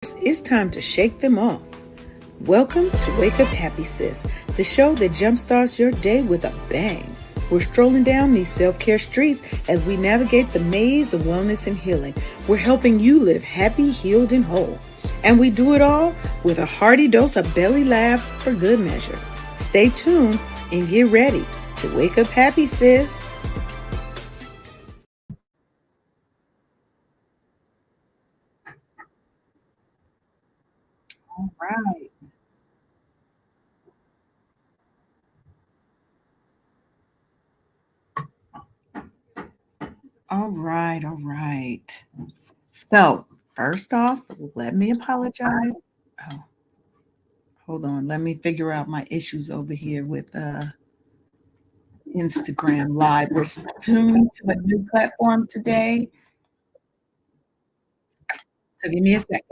It's time to shake them off. Welcome to Wake Up Happy Sis, the show that jumpstarts your day with a bang. We're strolling down these self-care streets as we navigate the maze of wellness and healing. We're helping you live happy, healed, and whole. And we do it all with a hearty dose of belly laughs for good measure. Stay tuned and get ready to wake up happy, sis. All right. All right. All right. So, first off, let me apologize. Oh, hold on. Let me figure out my issues over here with Instagram Live. We're tuned to a new platform today. So, give me a second.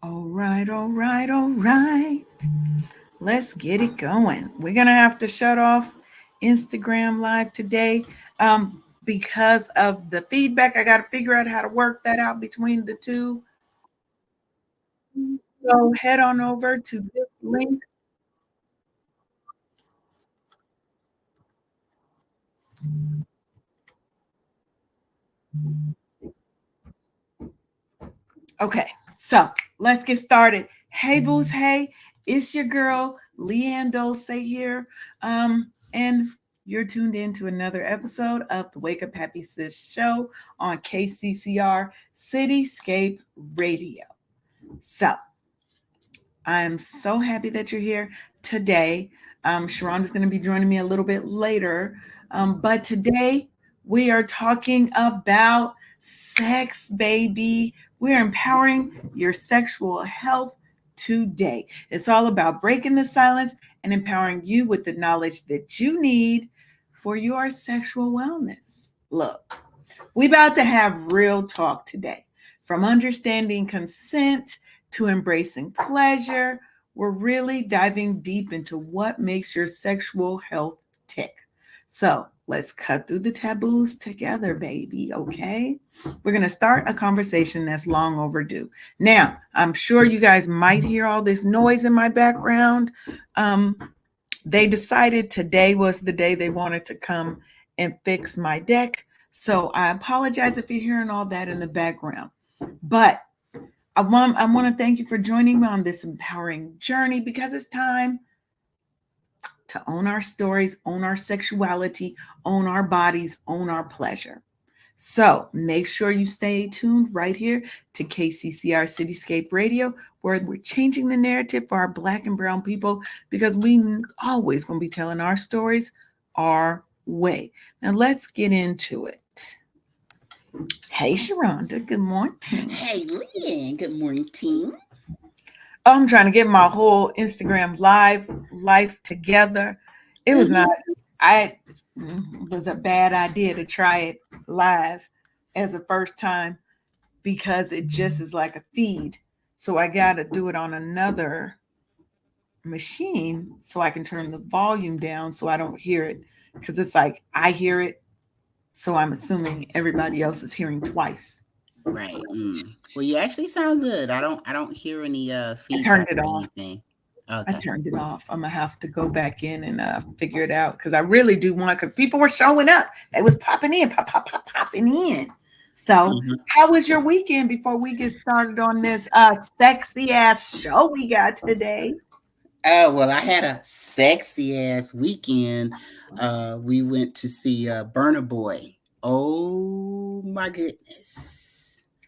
All right. All right. All right. Let's get it going. We're going to have to shut off Instagram Live today because of the feedback. I got to figure out how to work that out between the two. So head on over to this link. Okay, so let's get started. Hey, Booze, hey, it's your girl, Leanne Dulce here. And you're tuned in to another episode of the Wake Up Happy Sis show on KCCR Cityscape Radio. So I'm so happy that you're here today. Sharon is going to be joining me a little bit later. But today we are talking about sex, baby. We're empowering your sexual health today. It's all about breaking the silence and empowering you with the knowledge that you need for your sexual wellness. Look, we about to have real talk today. From understanding consent to embracing pleasure, we're really diving deep into what makes your sexual health tick. So let's cut through the taboos together, baby. Okay. We're going to start a conversation that's long overdue. Now, I'm sure you guys might hear all this noise in my background. They decided today was the day they wanted to come and fix my deck. So I apologize if you're hearing all that in the background. But I want to thank you for joining me on this empowering journey because it's time to own our stories, own our sexuality, own our bodies, own our pleasure. So make sure you stay tuned right here to KCCR Cityscape Radio, where we're changing the narrative for our Black and Brown people because we always going to be telling our stories our way. Now let's get into it. Hey, Sharonda, good morning. Hey, Leanne, good morning, team. I'm trying to get my whole Instagram life together. It was not, I was a bad idea to try it live as a first time because it just is like a feed. So I got to do it on another machine so I can turn the volume down so I don't hear it because it's like I hear it. So I'm assuming everybody else is hearing twice. Right. Well, you actually sound good. I don't hear any I turned feedback it or off. anything. I Okay. turned it off. I'm gonna have to go back in and figure it out because I really do want. Because people were showing up, they was popping in, popping in. So, Mhm. how was your weekend? Before we get started on this sexy ass show we got today. Oh, well, I had a sexy ass weekend. We went to see Burner Boy. Oh my goodness.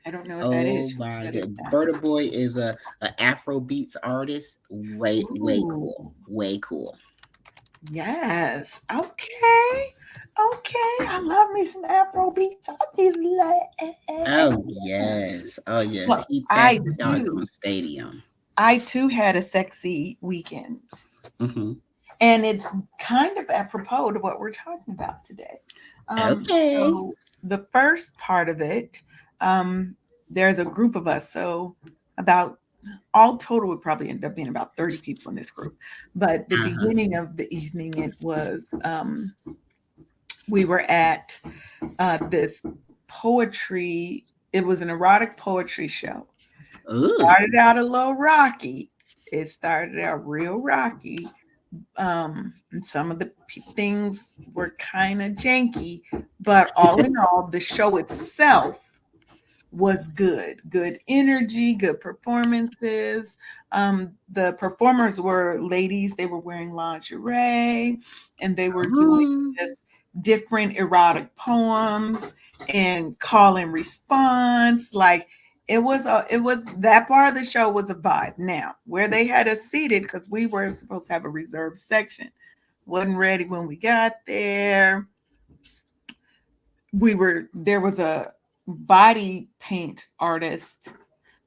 I don't know what that Oh is. my What is god. that? Burner Boy is a Afro beats artist. Way Ooh, cool. Way cool. yes. Okay. Okay. I love me some Afro beats. I be like, Oh yes. Oh yes. well, He packed the doggone stadium. I too had a sexy weekend. Mm-hmm. And it's kind of apropos to what we're talking about today. Okay. So the first part of it, um, there's a group of us. So about all total would probably end up being about 30 people in this group. But the Uh-huh. beginning of the evening, it was we were at this poetry. It was an erotic poetry show. Ooh. Started out a little rocky. It started out real rocky. And some of the things were kind of janky, but all in all, the show itself was good energy, good performances. The performers were ladies, they were wearing lingerie, and they were doing Mm. just different erotic poems and call and response. Like it was that part of the show was a vibe. Now where they had us seated, because we were supposed to have a reserved section, wasn't ready when we got there. There was a body paint artist,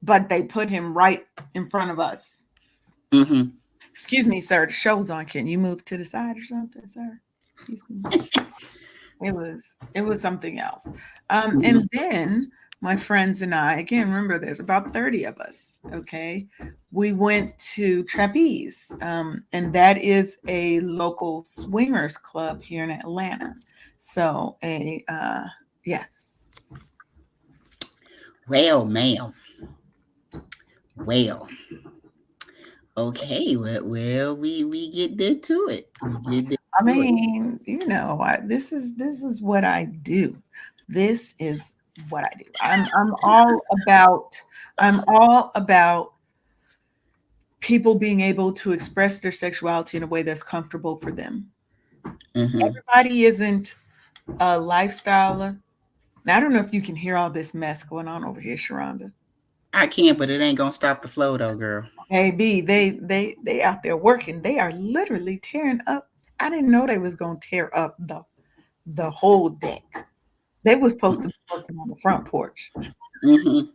but they put him right in front of us. Mm-hmm. Excuse me, sir, the show's on. Can you move to the side or something, sir? Excuse me. It was something else. Mm-hmm. And then my friends and I, again, remember there's about 30 of us. Okay. We went to Trapeze, and that is a local swingers club here in Atlanta. So yes. Well, ma'am. Well. Okay. Well, we get into it. We get I into it. mean, this is what I do. This is what I do. I'm all about people being able to express their sexuality in a way that's comfortable for them. Mm-hmm. Everybody isn't a lifestyler. Now I don't know if you can hear all this mess going on over here, Sharonda. I can't, but it ain't gonna stop the flow though, girl. Hey B, they out there working. They are literally tearing up. I didn't know they was gonna tear up the whole deck. They was supposed to be working on the front porch. Mm-hmm.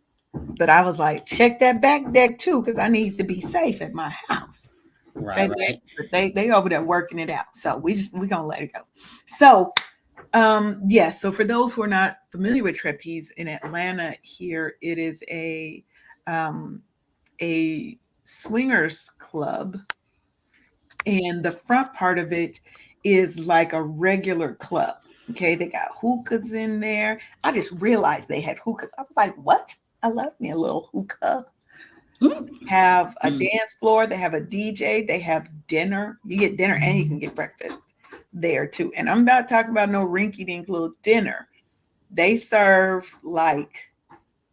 But I was like, check that back deck too, because I need to be safe at my house. Right, Baby. right. But they over there working it out. So we gonna let it go. So yes, so for those who are not familiar with trapeze in Atlanta, here it is um a swingers club, and the front part of it is like a regular club. Okay, they got hookahs in there. I just realized they had hookahs. I was like, what? I love me a little hookah. Have a Mm-hmm. dance floor, they have a DJ, they have dinner. You get dinner and you can get breakfast there too. And I'm not talking about no rinky dink little dinner. They serve like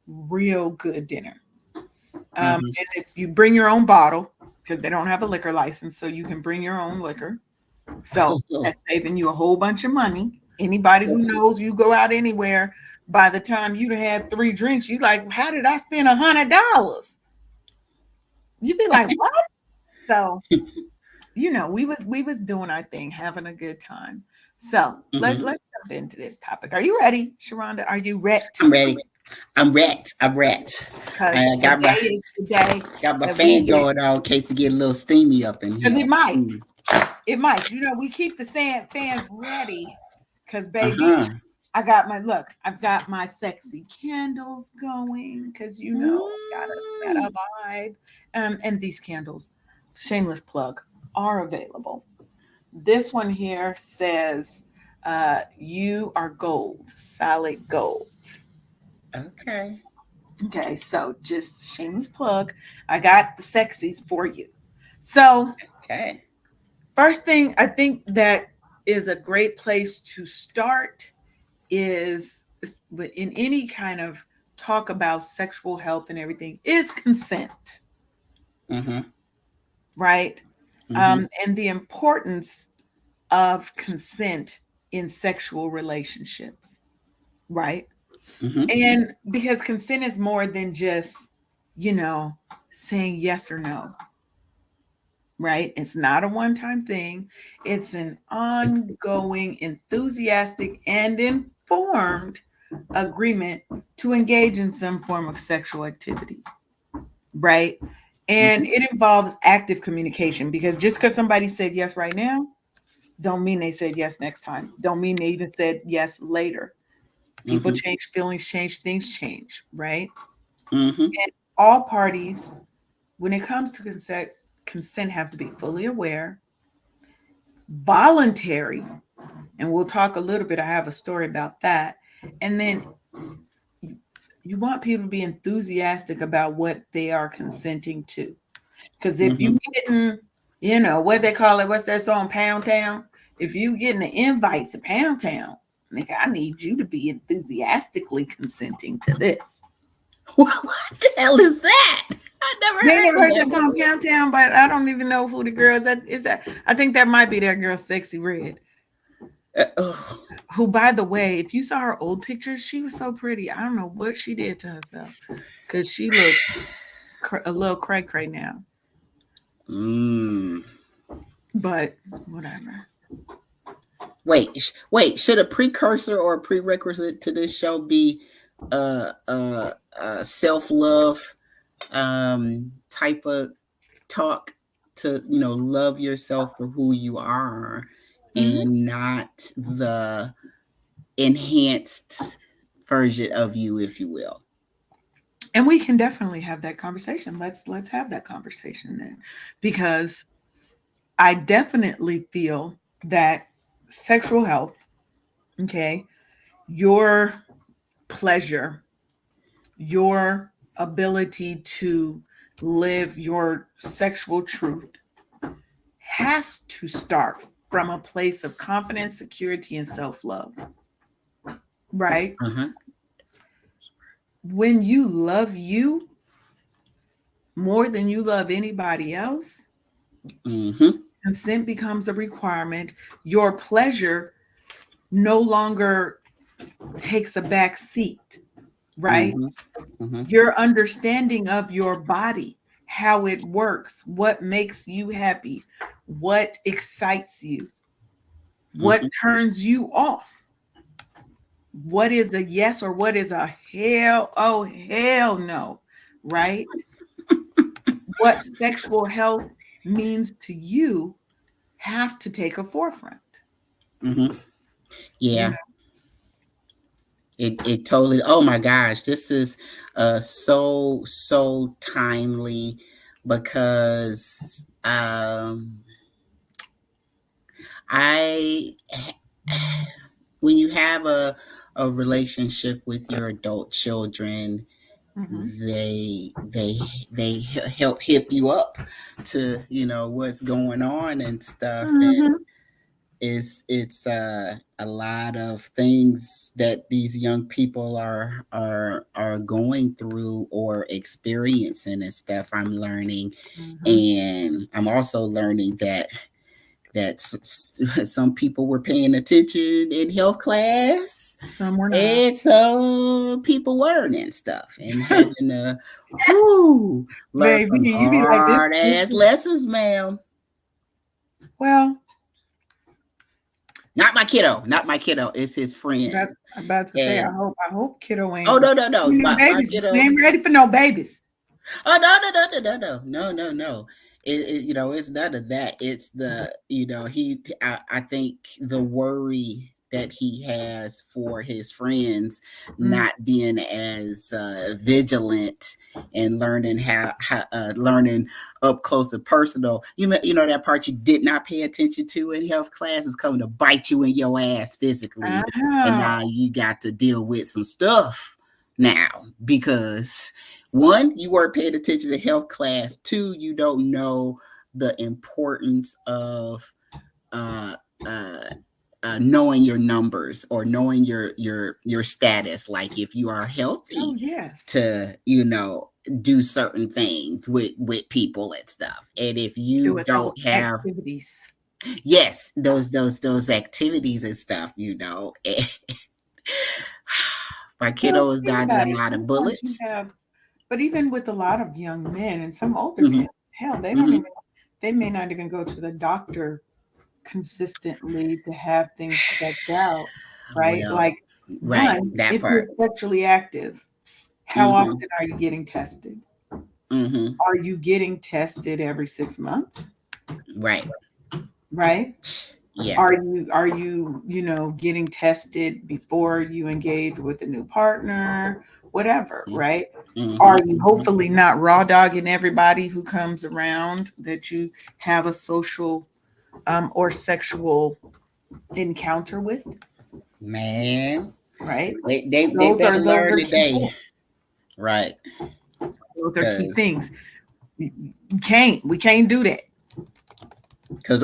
real good dinner. Mm-hmm. And if you bring your own bottle, because they don't have a liquor license, so you can bring your own liquor. So that's saving you a whole bunch of money. Anybody who knows you go out anywhere, by the time you had 3 drinks, you like, how did I spend $100? You'd be like, what? So we was doing our thing, having a good time. So let's Mm-hmm. let's jump into this topic. Are you ready, Sharonda? Are you ready? I'm ready. I'm wrecked. I'm wrecked. Because I today is the day got my that we fan get, going on in case it get a little steamy up in because here. Mm. it might. We keep the fans ready. Because baby, Uh-huh. I've got my sexy candles going because gotta set Mm. a vibe. And these candles, shameless plug, are available. This one here says, you are gold, solid gold. Okay. Okay, so just shameless plug. I got the sexies for you. So, Okay. first thing I think that is a great place to start is in any kind of talk about sexual health and everything is consent, Mm-hmm. right? Mm-hmm. And the importance of consent in sexual relationships, right? Mm-hmm. And because consent is more than just, you know, saying yes or no, right? It's not a one time thing, it's an ongoing, enthusiastic, and informed agreement to engage in some form of sexual activity, right? And it involves active communication, because just because somebody said yes right now, don't mean they said yes next time. Don't mean they even said yes later. People Mm-hmm. change, feelings change, things change, right? Mm-hmm. And all parties, when it comes to consent have to be fully aware, voluntary, and we'll talk a little bit. I have a story about that. And then you, you want people to be enthusiastic about what they are consenting to. Because if Mm-hmm. you getting, you know, what they call it, what's that song, Pound Town? If you getting an invite to Pound Town, nigga, I need you to be enthusiastically consenting to this. What the hell is that? I never They heard never of heard that that song before. Pound Town, but I don't even know who the girl is. That is that. I think that might be that girl, Sexy Red. Oh. Who, by the way, if you saw her old pictures, she was so pretty. I don't know what she did to herself, because she looked a little cray cray now. Mm. But whatever. Wait. Should a precursor or a prerequisite to this show be self love type of talk, to love yourself for who you are, Mhm. and not the enhanced version of you, if you will. And we can definitely have that conversation. Let's have that conversation then, because I definitely feel that sexual health, okay, your pleasure, your ability to live your sexual truth has to start from a place of confidence, security, and self-love, right? Uh-huh. When you love you more than you love anybody else, Mm-hmm. consent becomes a requirement. Your pleasure no longer takes a back seat, right? Mm-hmm. Mm-hmm. Your understanding of your body, how it works, what makes you happy, what excites you, what Mm-hmm. turns you off, what is a yes or what is a hell, oh, hell no, right? What sexual health means to you have to take a forefront. Mm-hmm. You Yeah. know, It totally. Oh my gosh, this is so timely, because I when you have a relationship with your adult children, mm-hmm. they help hip you up to what's going on and stuff. And Mm-hmm. it's a lot of things that these young people are going through or experiencing and stuff, I'm learning. Mm-hmm. And I'm also learning that some people were paying attention in health class, Some were not. and some people weren't and stuff, and having to whoo, learn Baby, some you be like this. hard ass lessons, ma'am. Well, Not my kiddo, it's his that, friend. I'm about to say, And I hope kiddo oh, ain't no, no my babies. They kiddo. ain't ready for no babies. Oh, no. It's none of that. It's the I think the worry that he has for his friends Mm. not being as vigilant, and learning learning up close and personal. That part you did not pay attention to in health class is coming to bite you in your ass physically, and Oh, now you got to deal with some stuff now, because one, you weren't paying attention to health class. Two, you don't know the importance of uh, uh, knowing your numbers, or knowing your status. Like, if you are oh healthy, yes. to do certain things with people and stuff. And if Do you with those don't have, activities. yes, those activities and stuff, my Well, kiddo is think dodging a about it. lot of Sometimes you bullets. have, but even with a lot of young men and some older Hmm. men, hell, they don't Hmm. even, they may not even go to the doctor consistently to have things checked out, right? Well, Like, right, one, that if you're part. sexually active, how Hmm. often are you getting tested? Mm-hmm. Are you getting tested every 6 months? Right. Right? Yeah. Are you getting tested before you engage with a new partner? Whatever, right? Mm-hmm. Are you hopefully not raw dogging everybody who comes around that you have a social or sexual encounter with? Man, Right? they Those better are those learn are key today. things. Right. Those are key Because things. We can't do that.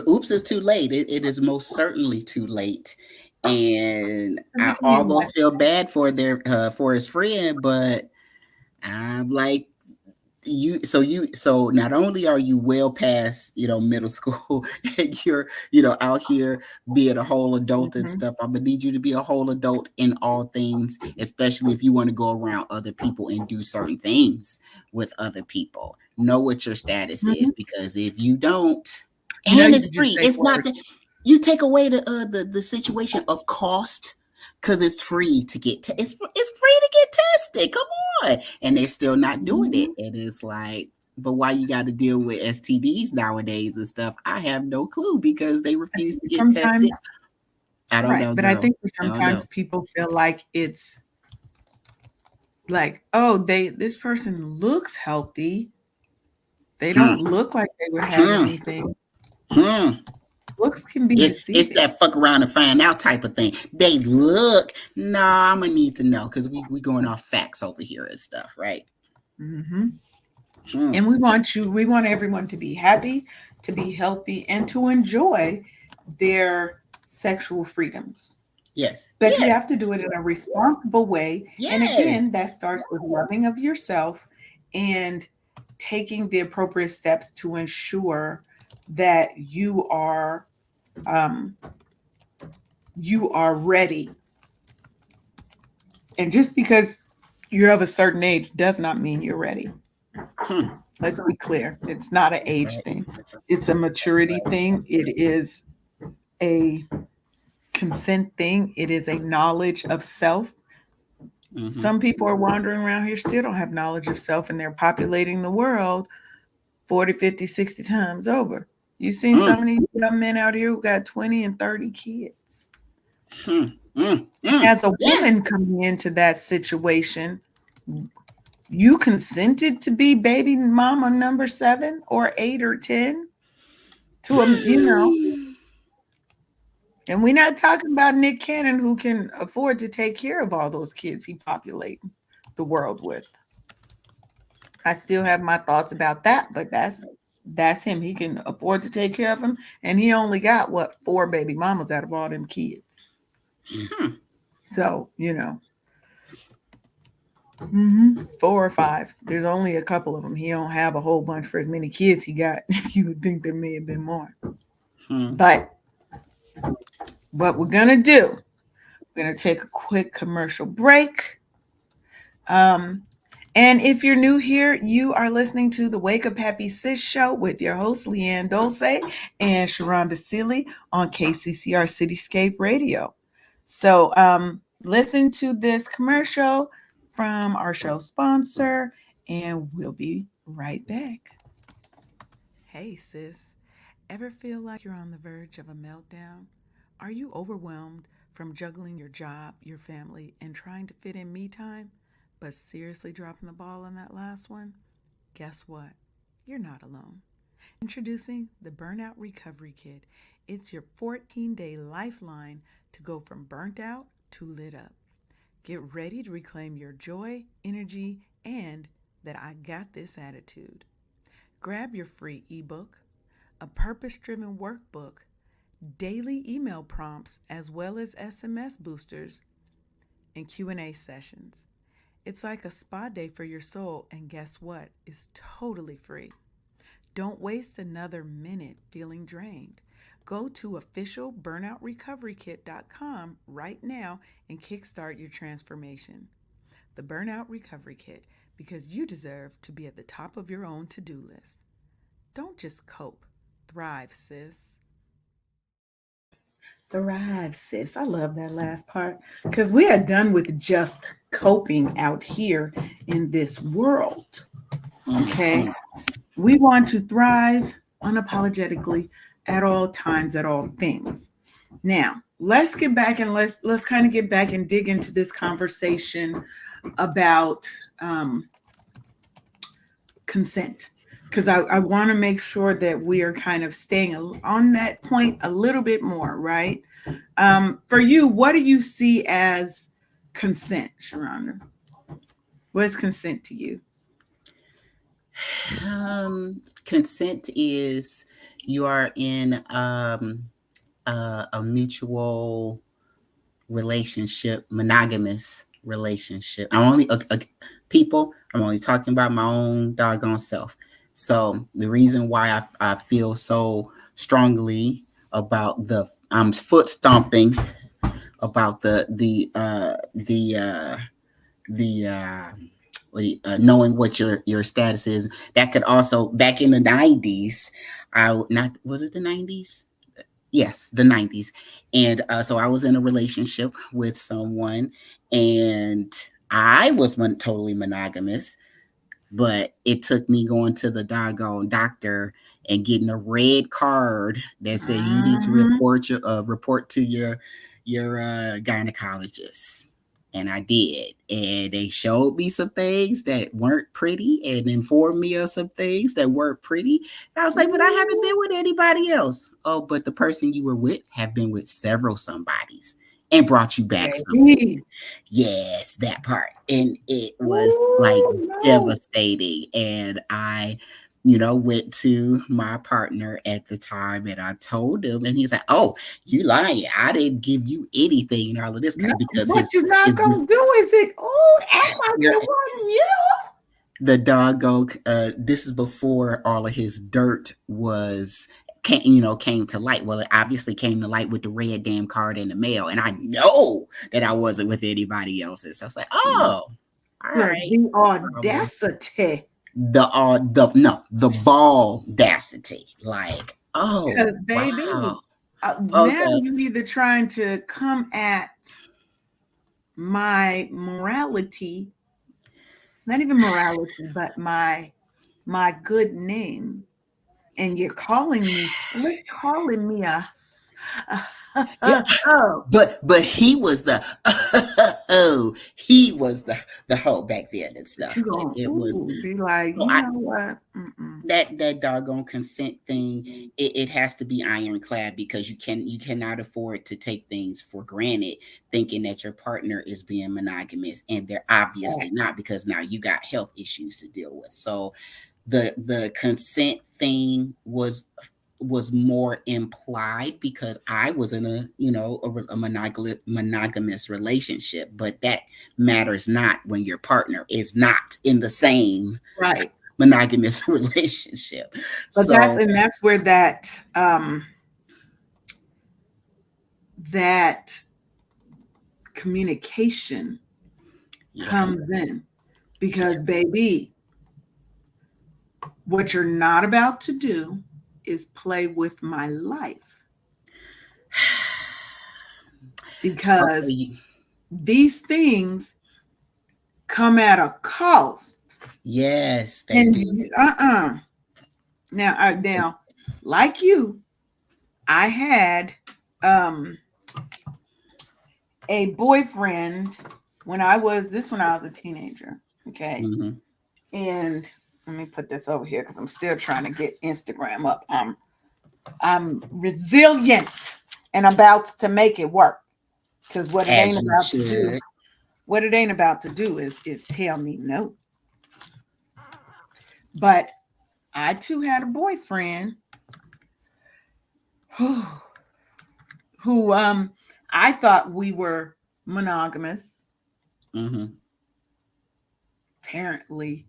oops is too late. It is most certainly too late. And I You know what? almost feel bad for his friend, but I'm like, so not only are you well past middle school, and you're out here being a whole adult and Mhm. stuff, I'm gonna need you to be a whole adult in all things, especially if you want to go around other people and do certain things with other people. Know what your status is, Mhm. because if you don't, You know, and you it's could just free, say it's not words. that you take away the situation of cost, because it's free to it's free to get tested. Come on. And they're still not doing it. Mhm. And it's like, but why you got to deal with STDs nowadays and stuff? I have no clue, because they I refuse think to get tested. sometimes, I don't right, know, but I girl. think I don't know. sometimes people feel like it's like, oh, this person looks healthy. They Hmm. don't look like they would have Hmm. anything. Hmm. Looks can be It's deceiving. that fuck around and find out type of thing. They look. No, I'm gonna need to know, because we going off facts over here and stuff, right? Hmm. Hmm. And we want everyone to be happy, to be healthy, and to enjoy their sexual freedoms. Yes. But you Yes. have to do it in a responsible way. And Yes. again, that starts with loving of yourself and taking the appropriate steps to ensure that um, you are ready. And just because you're of a certain age does not mean you're ready. Hmm. Let's be clear. It's not an age Right. thing. It's a That's maturity right. thing. It is a consent thing. It is a knowledge of self. Mm-hmm. Some people are wandering around here still don't have knowledge of self, and they're populating the world 40, 50, 60 times over. You've seen Hmm. some of these young men out here who got 20 and 30 kids. Hmm. Hmm. And Hmm. as a Yeah. woman coming into that situation, you consented to be baby mama number 7 or 8 or 10 to Hmm. and we're not talking about Nick Cannon who can afford to take care of all those kids he populates the world with. I still have my thoughts about that, but that's him. He can afford to take care of them, and he only got what 4 baby mamas out of all them kids. Hmm. So 4 or 5. There's only a couple of them. He don't have a whole bunch for as many kids he got. You would think there may have been more, Hmm. but what we're gonna do, we're gonna take a quick commercial break. Um, And if you're new here, you are listening to the Wake Up Happy Sis show with your host, Leanne Dulce and Sharonda Seeley on KCCR Cityscape Radio. So listen to this commercial from our show sponsor, and we'll be right back. Hey, sis. Ever feel like you're on the verge of a meltdown? Are you overwhelmed from juggling your job, your family, and trying to fit in me time, but seriously dropping the ball on that last one? Guess what? You're not alone. Introducing the Burnout Recovery Kit. It's your 14-day lifeline to go from burnt out to lit up. Get ready to reclaim your joy, energy, and that I got this attitude. Grab your free ebook, a purpose driven workbook, daily email prompts, as well as SMS boosters and Q&A sessions. It's like a spa day for your soul, and guess what? It's totally free. Don't waste another minute feeling drained. Go to officialburnoutrecoverykit.com right now and kickstart your transformation. The Burnout Recovery Kit, because you deserve to be at the top of your own to-do list. Don't just cope. Thrive, sis. Thrive, sis. I love that last part because we are done with just coping out here in this world. Okay. We want to thrive unapologetically at all times, at all things. Now, let's get back and let's kind of get back and dig into this conversation about consent, because I want to make sure that we are kind of staying on that point a little bit more, right? For you, what do you see as consent, Sharonda? What is consent to you? Consent is you are in a mutual relationship, monogamous relationship. I'm only people. I'm only talking about my own doggone self. So the reason why I feel so strongly about the I'm foot stomping about knowing what your status is. That could also back in the 90s. I not was it the 90s? Yes, the 90s. And so I was in a relationship with someone, and I was totally monogamous, but it took me going to the doggone doctor and getting a red card that said you need to report to your gynecologist. And I did. And they showed me some things that weren't pretty and informed me of some things that weren't pretty. And I was like, but I haven't been with anybody else. Oh, but the person you were with have been with several somebodies and brought you back something. Yes, that part. And it was like devastating. And I went to my partner at the time and I told him, and he's like, "Oh, you lying. I didn't give you anything and all of this kind of because what you're not gonna do is it act like it wasn't you. The doggone this is before all of his dirt came to light. Well, it obviously came to light with the red damn card in the mail, and I know that I wasn't with anybody else's. So I was like, "Oh, all right." The audacity. The baldacity. Like, oh, baby, wow. Now you're either trying to come at my morality, not even morality, but my good name, and you're calling me but he was the he was the hoe back then and stuff. It was be like, you know what? That doggone consent thing, it has to be ironclad because you cannot afford to take things for granted thinking that your partner is being monogamous, and they're obviously not, because now you got health issues to deal with. So the consent thing was more implied because I was in a monogamous relationship, but that matters not when your partner is not in the same monogamous relationship. But that's where that that communication comes in, because baby, what you're not about to do is play with my life, because these things come at a cost. Yes, they do. Now, like you, I had a boyfriend when I was a teenager. Okay. Mm-hmm. And let me put this over here because I'm still trying to get Instagram up. I'm resilient and about to make it work, because what it ain't about to do is tell me no. But I too had a boyfriend who I thought we were monogamous. Mm-hmm. Apparently,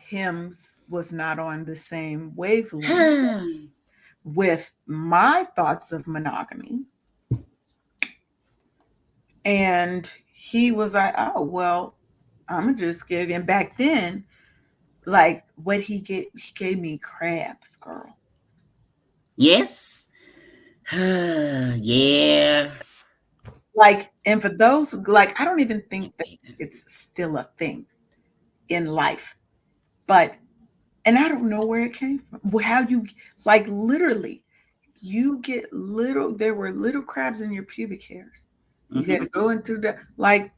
hymns was not on the same wavelength with my thoughts of monogamy. And he was like, "Oh, well, I'm gonna just give you." And back then, like, what he gave me crabs, girl. Yes. Yeah. Like, and for those, like, I don't even think that it's still a thing in life. But, and I don't know where it came from. How you, like, literally, you get little, there were little crabs in your pubic hairs. You Mm-hmm. had to go into the, like,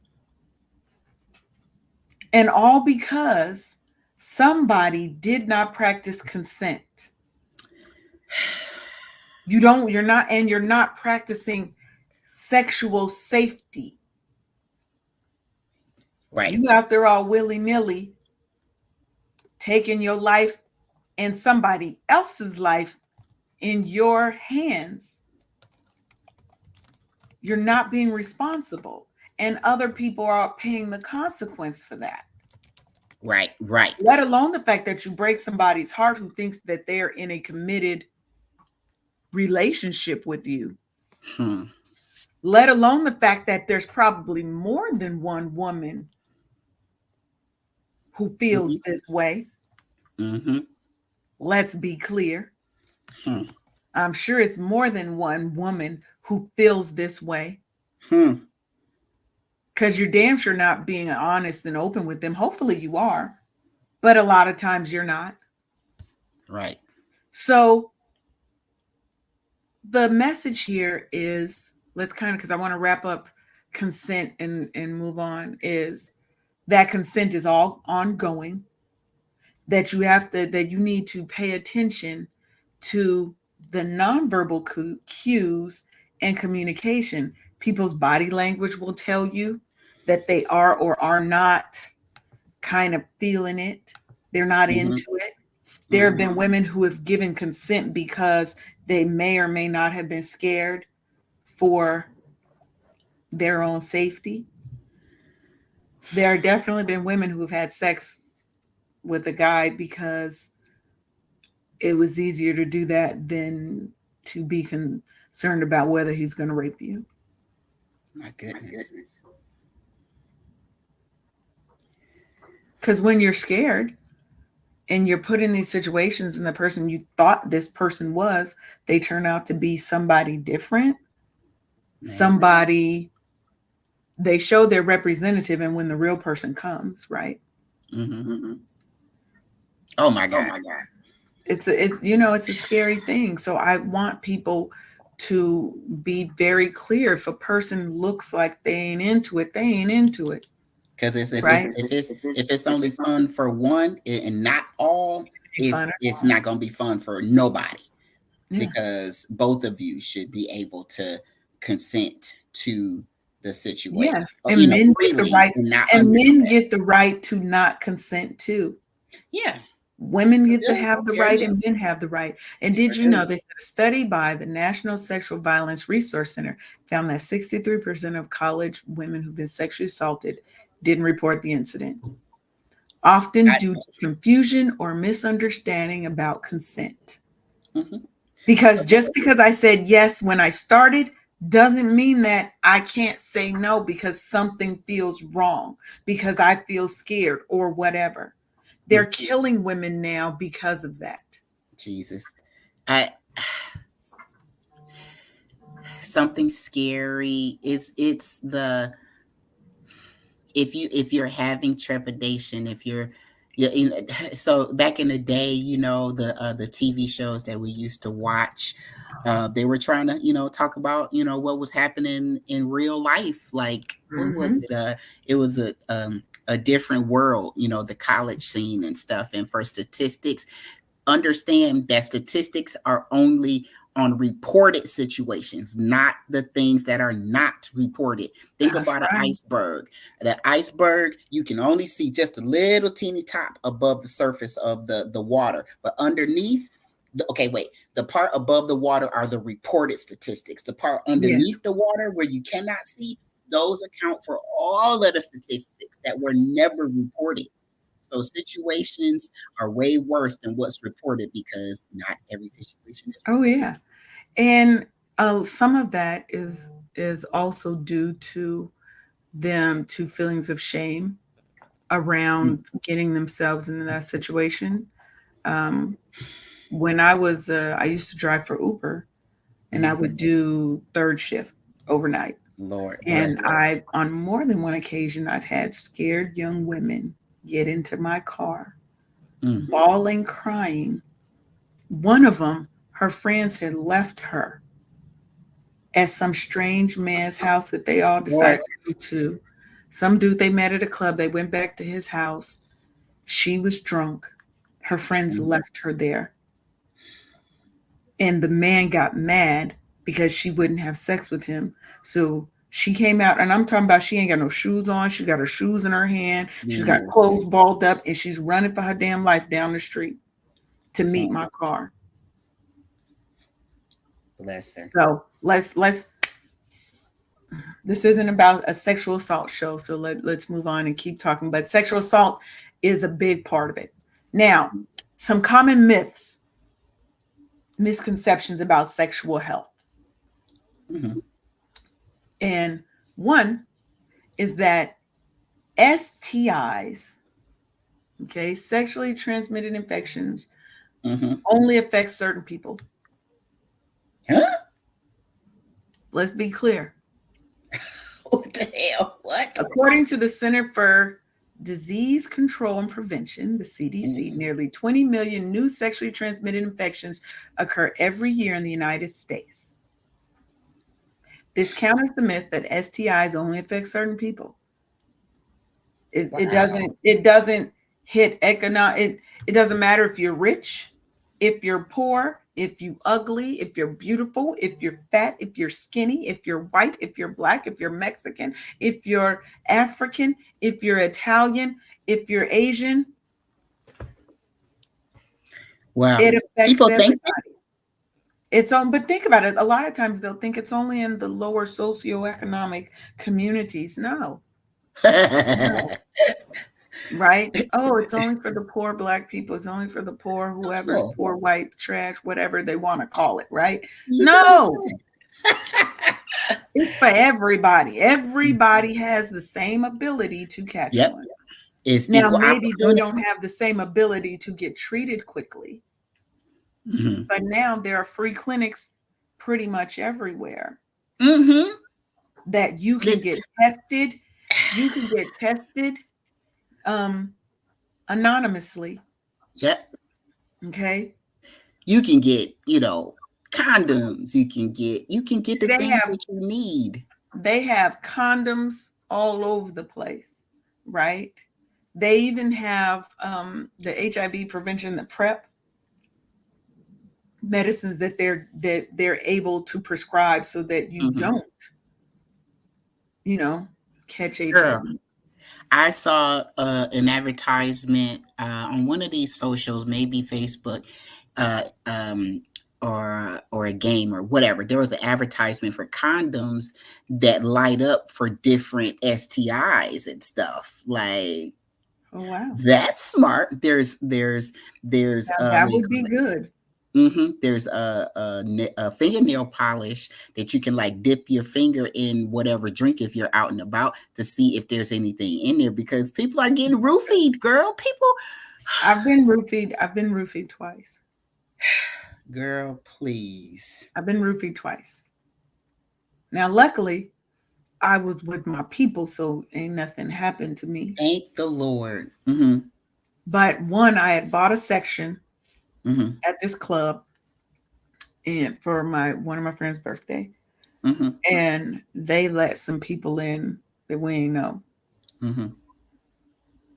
and all because somebody did not practice consent. You're not practicing sexual safety. Right. You out there all willy-nilly taking your life and somebody else's life in your hands. You're not being responsible, and other people are paying the consequence for that. Right. Right. Let alone the fact that you break somebody's heart who thinks that they're in a committed relationship with you. Hmm. Let alone the fact that there's probably more than one woman who Mm-hmm. feels this way. Mm-hmm. Let's be clear. Hmm. I'm sure it's more than one woman who feels this way, Hmm. because you're damn sure not being honest and open with them. Hopefully you are, but a lot of times you're not. Right. So the message here is, let's kind of, because I want to wrap up consent and move on, is that consent is all ongoing, that you need to pay attention to the nonverbal cues and communication. People's body language will tell you that they are or are not kind of feeling it. They're not Mm-hmm. into it. There have been women who have given consent because they may or may not have been scared for their own safety. There have definitely been women who have had sex with a guy because it was easier to do that than to be concerned about whether he's going to rape you. My goodness. Because when you're scared and you're put in these situations and the person you thought this person was, they turn out to be somebody different, Man. somebody, they show their representative, and when the real person comes, right? Mm-hmm. Oh my God. It's a scary thing. So I want people to be very clear. If a person looks like they ain't into it, they ain't into it. Because Right? if it's only fun for one and not all, it's not going to be fun for nobody. Yeah. Because both of you should be able to consent to the situation. Yes. And men get the right, and men Understand. get the right to not consent too. Yeah. Women get to Yeah, have the yeah, right, yeah. and men have the right. And did you know, they said a study by the National Sexual Violence Resource Center found that 63% of college women who've been sexually assaulted didn't report the incident, often due to confusion or misunderstanding about consent. Mm-hmm. Because just because I said yes when I started doesn't mean that I can't say no because something feels wrong, because I feel scared or whatever. They're killing women now because of that. Jesus. Something scary is it's the if you're having trepidation, if you're yeah, so back in the day, the TV shows that we used to watch, they were trying to talk about what was happening in real life. Like what was it? It was a different world. The college scene and stuff. And for statistics, understand that statistics are only on reported situations, not the things that are not reported. Think about an iceberg. That iceberg, you can only see just a little teeny top above the surface of the water, but underneath, the part above the water are the reported statistics. The part underneath the water where you cannot see, those account for all of the statistics that were never reported. So situations are way worse than what's reported because not every situation is. Oh yeah, and some of that is also due to them to feelings of shame around getting themselves into that situation. When I used to drive for Uber, and I would do third shift overnight. Lord, And on more than one occasion, I've had scared young women get into my car bawling, crying. One of them, her friends had left her at some strange man's house that they all decided to go to. Some dude they met at a club. They went back to his house. She was drunk. Her friends left her there. And the man got mad because she wouldn't have sex with him. So she came out, and I'm talking about she ain't got no shoes on. She got her shoes in her hand. She's got clothes balled up, and she's running for her damn life down the street to meet my car. Bless her. So let's this isn't about a sexual assault show, so let's move on and keep talking. But sexual assault is a big part of it. Now, some common myths, misconceptions about sexual health. And one is that STIs, okay, sexually transmitted infections, only affect certain people. Huh? Let's be clear. What the hell? What? According to the Center for Disease Control and Prevention, the CDC, nearly 20 million new sexually transmitted infections occur every year in the United States. This counters the myth that STIs only affect certain people. It doesn't hit economic. It doesn't matter if you're rich, if you're poor, if you ugly, if you're beautiful, if you're fat, if you're skinny, if you're white, if you're black, if you're Mexican, if you're African, if you're Italian, if you're Asian. Wow. It affects People everybody. Think but think about it. A lot of times they'll think it's only in the lower socioeconomic communities. No. Right? Oh, it's only for the poor Black people. It's only for the poor whoever, poor white trash, whatever they want to call it, right? No. It's for everybody. Everybody has the same ability to catch one. It's now, maybe they don't have the same ability to get treated quickly. But now there are free clinics pretty much everywhere that you can get tested. You can get tested anonymously. Yep. Okay. You can get, condoms. You can get the things that you need. They have condoms all over the place, right? They even have the HIV prevention, the PrEP medicines that they're able to prescribe so that you don't, catch HIV. Girl, I saw an advertisement on one of these socials, maybe Facebook, or a game or whatever. There was an advertisement for condoms that light up for different STIs and stuff. Like, oh wow, that's smart. There's that would be good. There's a fingernail polish that you can like dip your finger in whatever drink if you're out and about to see if there's anything in there, because people are getting roofied, girl. People. I've been roofied twice. Girl, please. I've been roofied twice. Now, luckily, I was with my people, so ain't nothing happened to me. Thank the Lord. But one, I had bought a section at this club and for one of my friend's birthday. And they let some people in that we ain't know. Now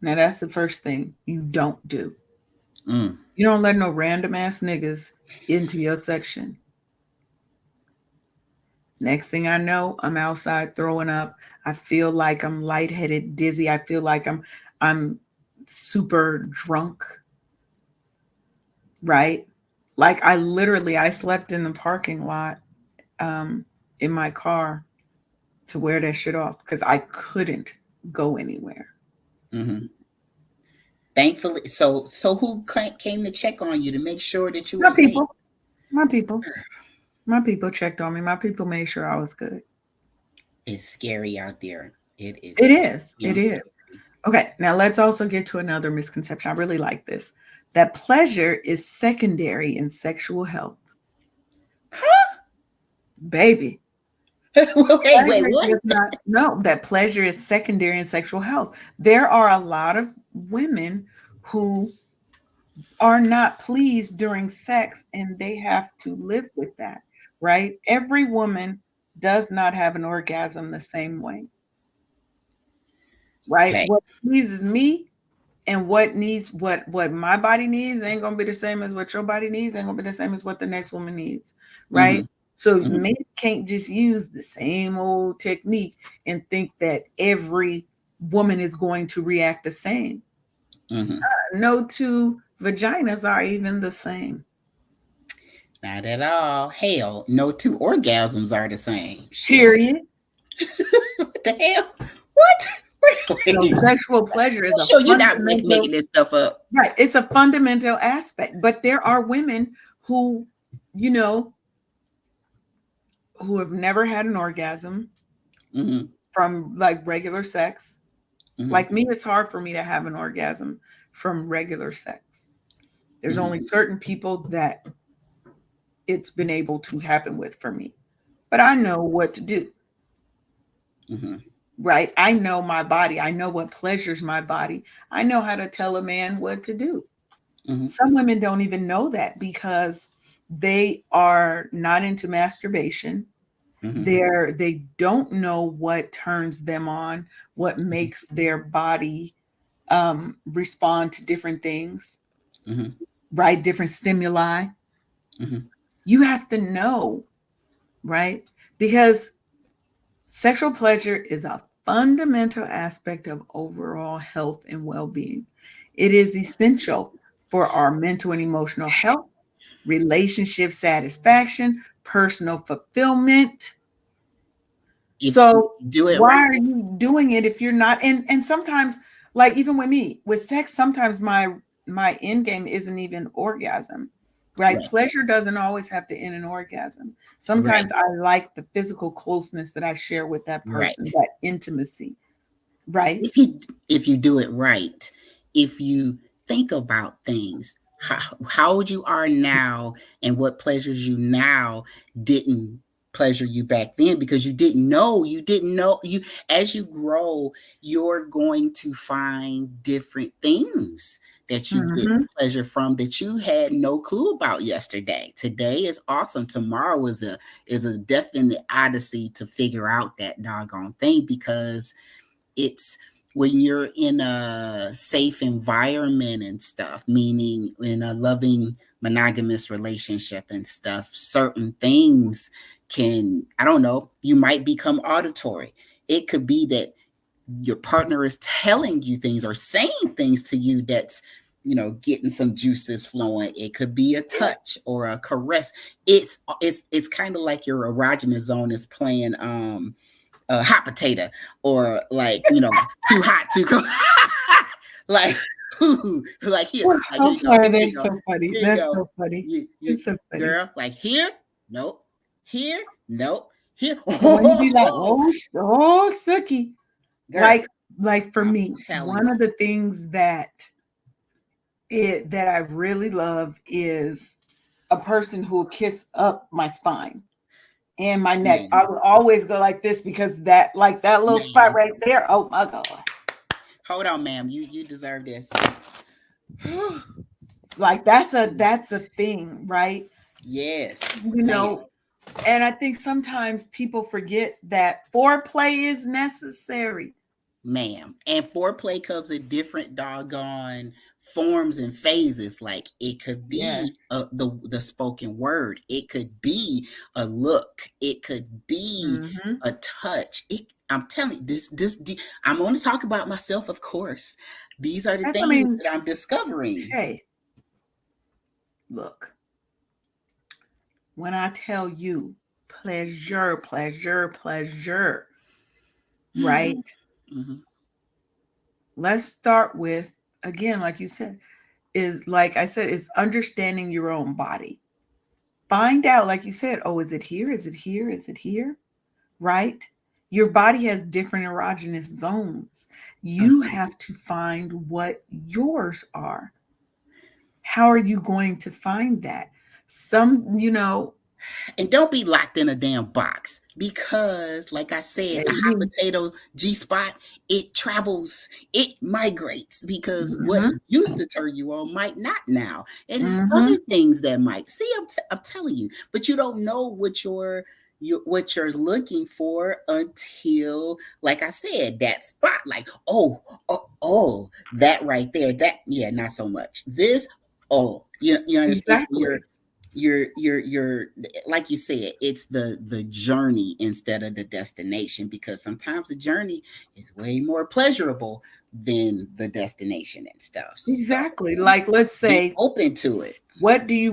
that's the first thing you don't do. You don't let no random ass niggas into your section. Next thing I know, I'm outside throwing up. I feel like I'm lightheaded, dizzy. I feel like I'm super drunk. Right? Like I slept in the parking lot in my car to wear that shit off because I couldn't go anywhere. Thankfully, so who came to check on you to make sure that you were safe? My people checked on me. My people made sure I was good. It's scary out there. It is. Okay, now let's also get to another misconception. I really like this. That pleasure is secondary in sexual health. Huh? Baby. Wait, what? No, that pleasure is secondary in sexual health. There are a lot of women who are not pleased during sex, and they have to live with that, right? Every woman does not have an orgasm the same way, right? Hey. What pleases me and what my body needs ain't gonna be the same as what your body needs, ain't gonna be the same as what the next woman needs, Mm-hmm. right? So Mm-hmm. men can't just use the same old technique and think that every woman is going to react the same. Mm-hmm. No two vaginas are even the same. Not at all. Hell, no two orgasms are the same. Shit. Period. What the hell? What? So Wait. sexual pleasure is a Sure, you're not fundamental, making this stuff up. right? It's a fundamental aspect. But there are women who, you know, who have never had an orgasm Mm-hmm. from like regular sex. Mm-hmm. Like me, it's hard for me to have an orgasm from regular sex. There's Mm-hmm. only certain people that it's been able to happen with for me. But I know what to do, Mm-hmm. right? I know my body. I know what pleasures my body. I know how to tell a man what to do. Mm-hmm. Some women don't even know that because they are not into masturbation. Mm-hmm. They don't know what turns them on, what makes their body respond to different things, Mm-hmm. right? Different stimuli. Mm-hmm. You have to know, right? Because sexual pleasure is a fundamental aspect of overall health and well being. It is essential for our mental and emotional health, relationship satisfaction, personal fulfillment. If you So do it why right, are you doing it if you're not? And sometimes, like even with me, with sex, sometimes my end game isn't even orgasm. Right? right, Pleasure doesn't always have to end in orgasm. right, Sometimes I like the physical closeness that I share with that right. person, that intimacy. Right? If you do it right, if you think about things, how old you are now and what pleasures you now didn't pleasure you back then because you didn't know you as you grow you're going to find different things that you get Hmm. pleasure from that you had no clue about yesterday. Today is awesome, tomorrow is a definite odyssey to figure out that doggone thing because it's when you're in a safe environment and stuff, meaning in a loving monogamous relationship and stuff, certain things can, I don't know, you might become auditory. It could be that your partner is telling you things or saying things to you that's getting some juices flowing. It could be a touch or a caress. It's kind of like your erogenous zone is playing hot potato or like too hot too cold. like like here, like here I'm you go, sorry, here you that's go, so funny. here you That's go, so funny. you That's so funny. girl, like here, nope, here, nope, here. When you be like, oh, Suki. Girl, Like for I'm me, telling one you, of the things that I really love is a person who will kiss up my spine and my neck. I man, will always go like this because that, like that little spot ma'am, right there. Oh my god! hold on, ma'am, you deserve this. Like that's a thing, right? Yes, You ma'am. know, and I think sometimes people forget that foreplay is necessary. Ma'am. And foreplay comes in different doggone forms and phases. Like it could Yes. be the spoken word. It could be a look. It could be Mm-hmm. a touch. I'm telling you, I'm going to talk about myself, of course. These are the That's, I things mean, that I'm discovering. hey, look, when I tell you pleasure, pleasure, pleasure, right? Mhm. Let's start with, again, like you said, is like I said, is understanding your own body. Find out, like you said, oh, is it here? Is it here? Is it here? Right? Your body has different erogenous zones. You Uh-huh. have to find what yours are. How are you going to find that? Some, And don't be locked in a damn box because, like I said, the hot Baby. potato G spot, it travels, it migrates because what Mm-hmm. used to turn you on might not now. And there's Mm-hmm. other things that might. See, I'm telling you, but you don't know what you're looking for until, like I said, that spot, like, oh, that right there, that, yeah, not so much. This, oh, you understand? So Exactly. you're like you said, it's the journey instead of the destination, because sometimes the journey is way more pleasurable than the destination and stuff. So Exactly. Like, let's be say, open to it. what do you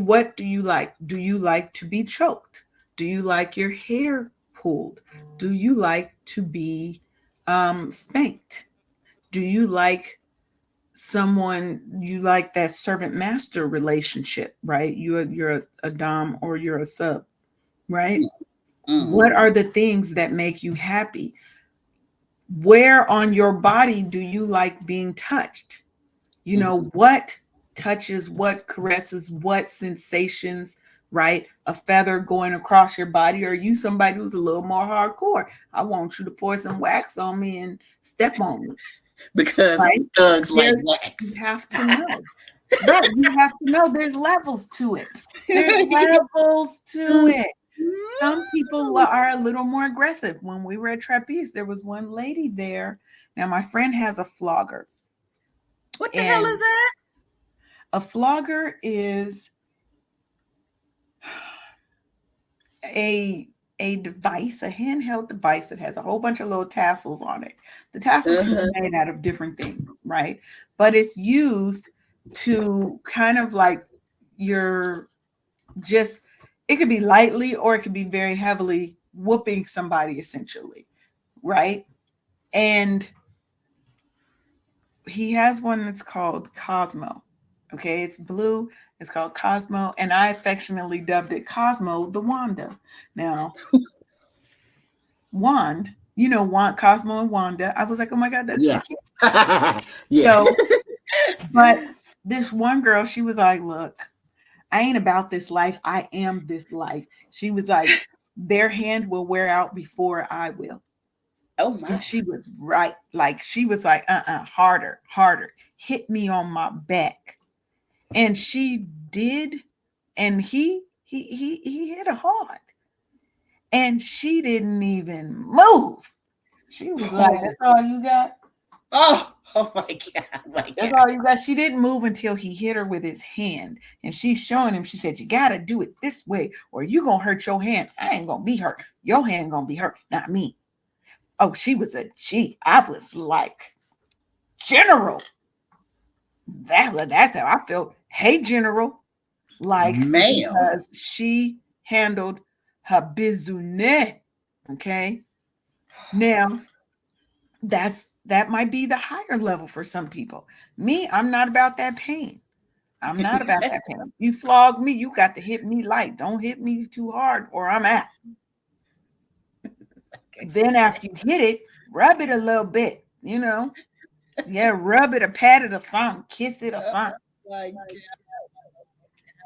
like? Do you like to be choked? Do you like your hair pulled? Do you like to be spanked? Do you like someone, you like that servant master relationship, right? You're a dom or you're a sub, right? Mm-hmm. What are the things that make you happy? Where on your body do you like being touched? You know, Mm-hmm. what touches, what caresses, what sensations, right? A feather going across your body. Or are you somebody who's a little more hardcore? I want you to pour some wax on me and step on me, Because right? thugs like There's, you wax. have to know. Right. You have to know there's levels to it. There's levels to it. Some people are a little more aggressive. When we were at Trapeze, there was one lady there. Now, my friend has a flogger, What the hell is and that? a flogger is a device, a handheld device that has a whole bunch of little tassels on it. The tassels can be Uh-huh. made out of different things, right? But it's used to kind of like your just, it could be lightly or it could be very heavily whooping somebody essentially, right? And he has one that's called Cosmo. Okay, it's blue. It's called Cosmo, and I affectionately dubbed it Cosmo the Wanda. Now, Wand, Wand, Cosmo and Wanda. I was like, oh my God, that's so Yeah. cute. Yeah. So, but this one girl, she was like, look, I ain't about this life. I am this life. She was like, their hand will wear out before I will. Oh my. And she was right. Like, she was like, harder, harder. Hit me on my back. And she did. And he hit her hard. And she didn't even move. She was like, Oh, that's all you got? oh my God. My That's God. all you got. She didn't move until he hit her with his hand. And she's showing him, she said, you got to do it this way or you going to hurt your hand. I ain't going to be hurt. Your hand going to be hurt, not me. Oh, she was a G. I was like, General. That's how I felt. Hey, General. Like, Ma'am. because she handled her business. Okay. Now, that might be the higher level for some people. Me, I'm not about that pain. I'm not about that pain. You flog me, you got to hit me light. Don't hit me too hard or I'm out. Then after you hit it, rub it a little bit, Yeah, rub it or pat it or something, kiss it or Oh something. my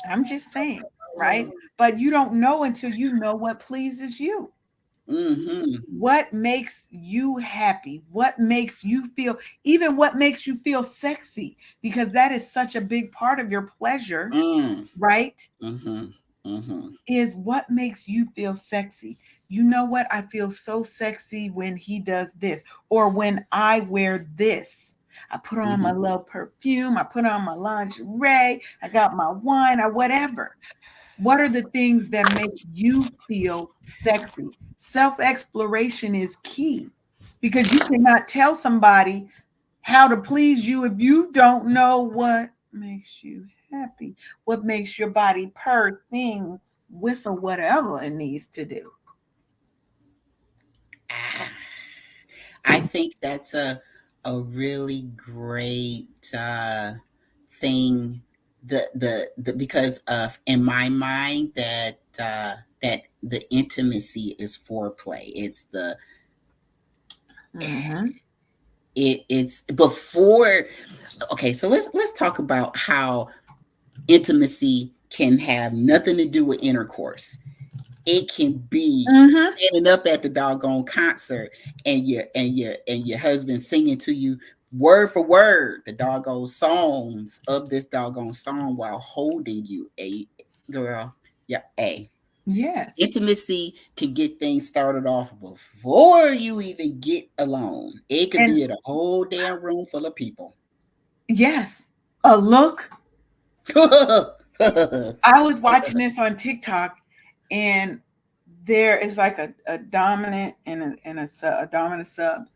I'm just saying, right? God. But you don't know until you know what pleases you. Mm-hmm. What makes you happy? What makes you feel, even what makes you feel sexy? Because that is such a big part of your pleasure, Mm. right? Mm-hmm. Mm-hmm. Is what makes you feel sexy. You know what? I feel so sexy when he does this or when I wear this. I put on my Mm-hmm. little perfume, I put on my lingerie, I got my wine or whatever. What are the things that make you feel sexy? Self exploration is key because you cannot tell somebody how to please you if you don't know what makes you happy, what makes your body purr, sing, whistle, whatever it needs to do. Ah, I think that's a really great thing. The because of, in my mind, that the intimacy is foreplay. It's the Mm-hmm. it's before. Okay, so let's talk about how intimacy can have nothing to do with intercourse. it can be Mm-hmm. standing up at the doggone concert and your husband singing to you word for word the doggone songs of this doggone song while holding you. A girl, yeah, a Yes. intimacy can get things started off before you even get alone. It could be And in a whole damn room full of people. yes, a look. I was watching this on TikTok, and there is like a dominant and a dominant sub,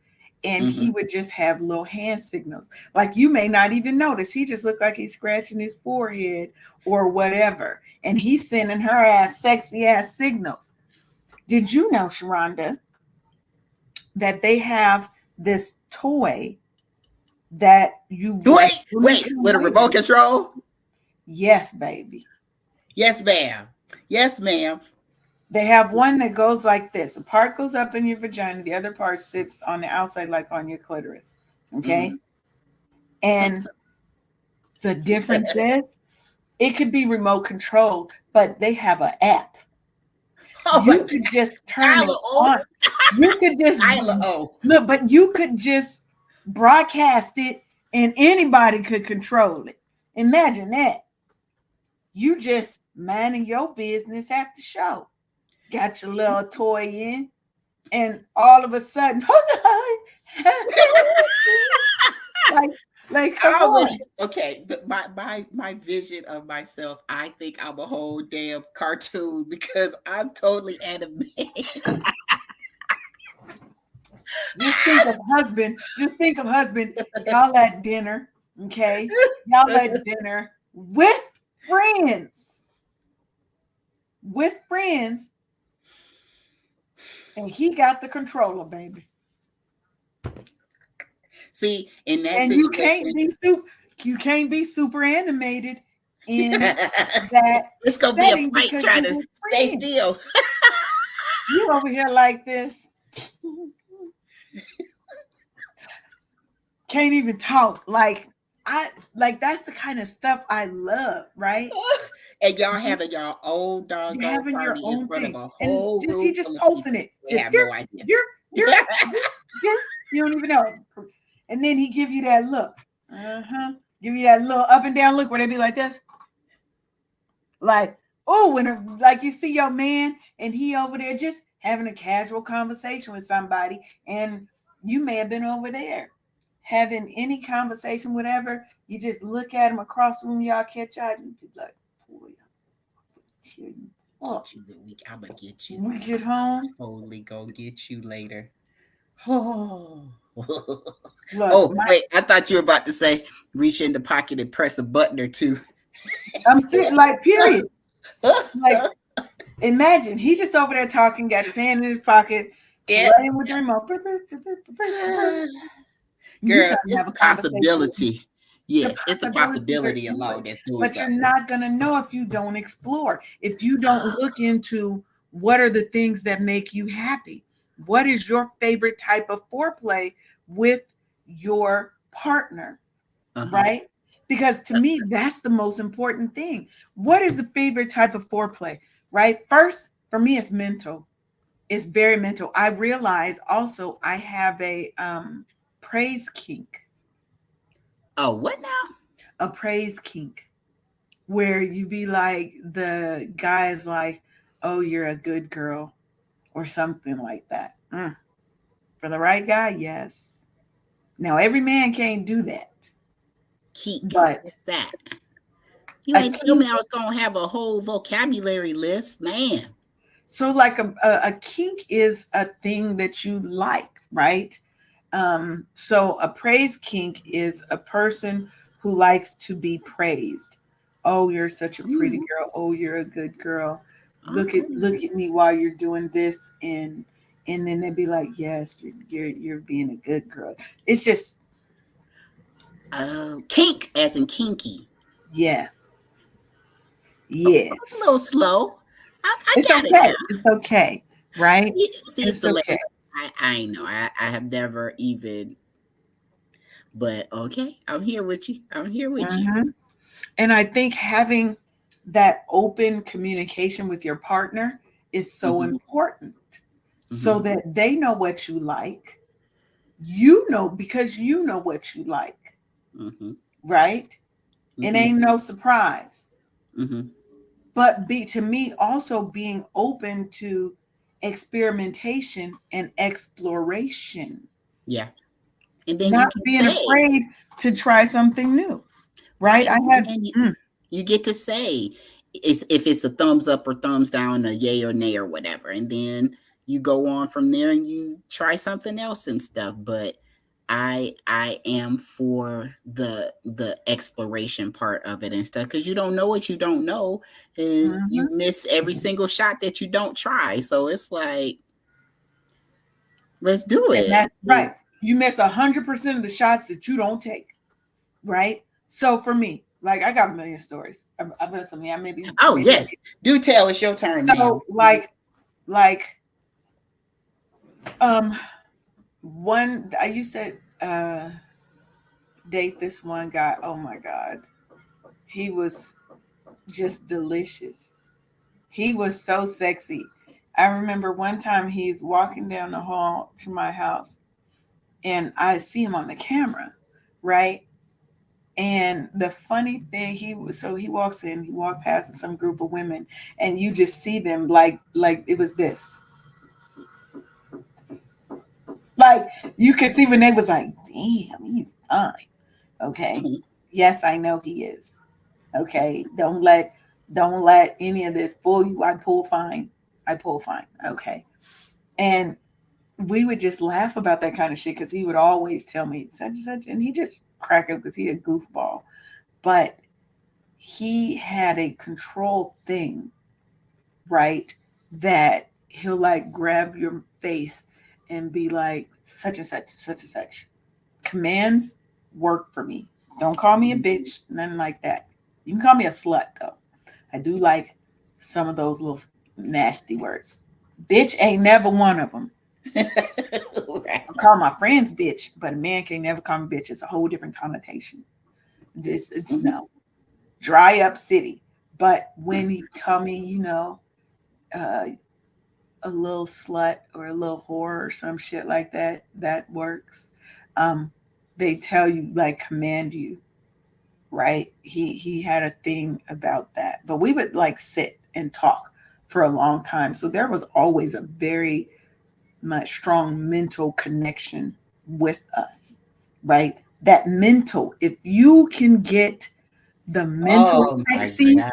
and he Mhm. would just have little hand signals. Like you may not even notice. He just looked like he's scratching his forehead or whatever, and he's sending her ass sexy ass signals. Did you know, Sharonda, that they have this toy that you like fully Wait, can with a wear? remote control? Yes, baby. Yes, ma'am. Yes, ma'am. They have one that goes like this. A part goes up in your vagina, the other part sits on the outside, like on your clitoris. Okay. Mhm. And the difference is it could be remote controlled, but they have an app. Oh my You could just turn Tyler it O. on. You could just Tyler O. look, but you could just broadcast it and anybody could control it. Imagine that. You just minding your business at the show. Got your little toy in, and all of a sudden, like, like, come I on. already okay. My vision of myself. I think I'm a whole damn cartoon because I'm totally animated. Just think of husband. Just think of husband. Y'all at dinner, okay? Y'all at dinner friends, with friends, and he got the controller, baby. See, in that And situation, you can't be super animated in that it's gonna be a setting fight because trying you to with stay friends. still. You over here like this. Can't even talk. Like that's the kind of stuff I love, right? And y'all You having your own you're doggone having your party in own front of thing. a And whole just he room just full of posting people. it. They Just have no idea. you're, you're, you don't even know. And then he give you that look. Uh-huh. Give you that little up and down look where they be like this. Like, oh, like you see your man and he over there just having a casual conversation with somebody, and you may have been over there having any conversation, whatever. You just look at him across the room, y'all catch eye, and be like, boy, oh, Get you the week. I'm gonna get you. we get home. Totally go get you later. Oh. Look, Oh, wait, I thought you were about to say reach in the pocket and press a button or two. I'm sitting like, period. Like, imagine he just over there talking, got his hand in his pocket, Yeah. playing with the remote. You Girl, trying to it's have the a conversation with him. possibility. The Yes, it's the possibilities are possibility alone endless, that's doing but you're something. not going to know if you don't explore, if you don't look into what are the things that make you happy. What is your favorite type of foreplay with your partner, Uh-huh. right? Because to me, that's the most important thing. What is the favorite type of foreplay, right? First, for me, it's mental. It's very mental. I realize also I have a praise kink, Oh, what now? a praise kink, where you be like, the guy is like, oh, you're a good girl, or something like that. For the right guy, yes. Now, every man can't do that, Keek. but What's that? You a ain't tell kink, me I was gonna have a whole vocabulary list, man. so like a kink is a thing that you like, right? So a praise kink is a person who likes to be praised. Oh, you're such a pretty Mm. girl. Oh, you're a good girl. Oh. Look at me while you're doing this, and then they'd be like, yes, you're being a good girl. It's just Kink as in kinky. yes, Oh, that's a little yes. slow. I It's got it now. okay. It's okay, right? See, it's It's the okay. later. I know. I have never even. But okay, I'm here with you. I'm here with you. Mhm. And I think having that open communication with your partner is so Mhm. important, so Mhm. that they know what you like. You know, because you know what you like, Mhm. right? It Mhm. ain't no surprise. Mhm. But be to me also being open to experimentation and exploration, Yeah. And then you not can being say, afraid to try something new, right? right. I And had then mm, you get to say it's, if it's a thumbs up or thumbs down, a yay or nay or whatever. And then you go on from there and you try something else and stuff. But I am for the exploration part of it and stuff, because you don't know what you don't know, and you mhm. miss every single shot that you don't try. So it's like, let's do And it. that's right. You miss 100% of the shots that you don't take, right? So for me, like I got a million stories. I'm gonna say, I Oh maybe yes, do tell. It's your turn, ma'am. so like um one I used to date this one guy. Oh my god, he was just delicious. He was so sexy. I remember one time he's walking down the hall to my house, and I see him on the camera, right? And the funny thing, he walks in, he walked past some group of women, and you just see them like it was this. Like you could see when they was like, damn, he's fine. Okay. Mhm. Yes, I know he is. Okay. Don't let any of this fool you. I pull fine. I pull fine. Okay. And we would just laugh about that kind of shit because he would always tell me such and such, and he just crack up because he a goofball. But he had a control thing, right? That he'll like grab your face and be like such and such, such and such. Commands work for me. Don't call me a bitch, nothing like that. You can call me a slut though. I do like some of those little nasty words. Bitch ain't never one of them. Right. I call my friends bitch, but a man can never call me bitch. It's a whole different connotation. This it's Mhm. no dry up city. But when he call me, uh, a little slut or a little whore or some shit like that, that works. Um, they tell you like command you, right? He had a thing about that. But we would like sit and talk for a long time. So there was always a very much strong mental connection with us, right? That mental, if you can get the mental Oh my sexy, God.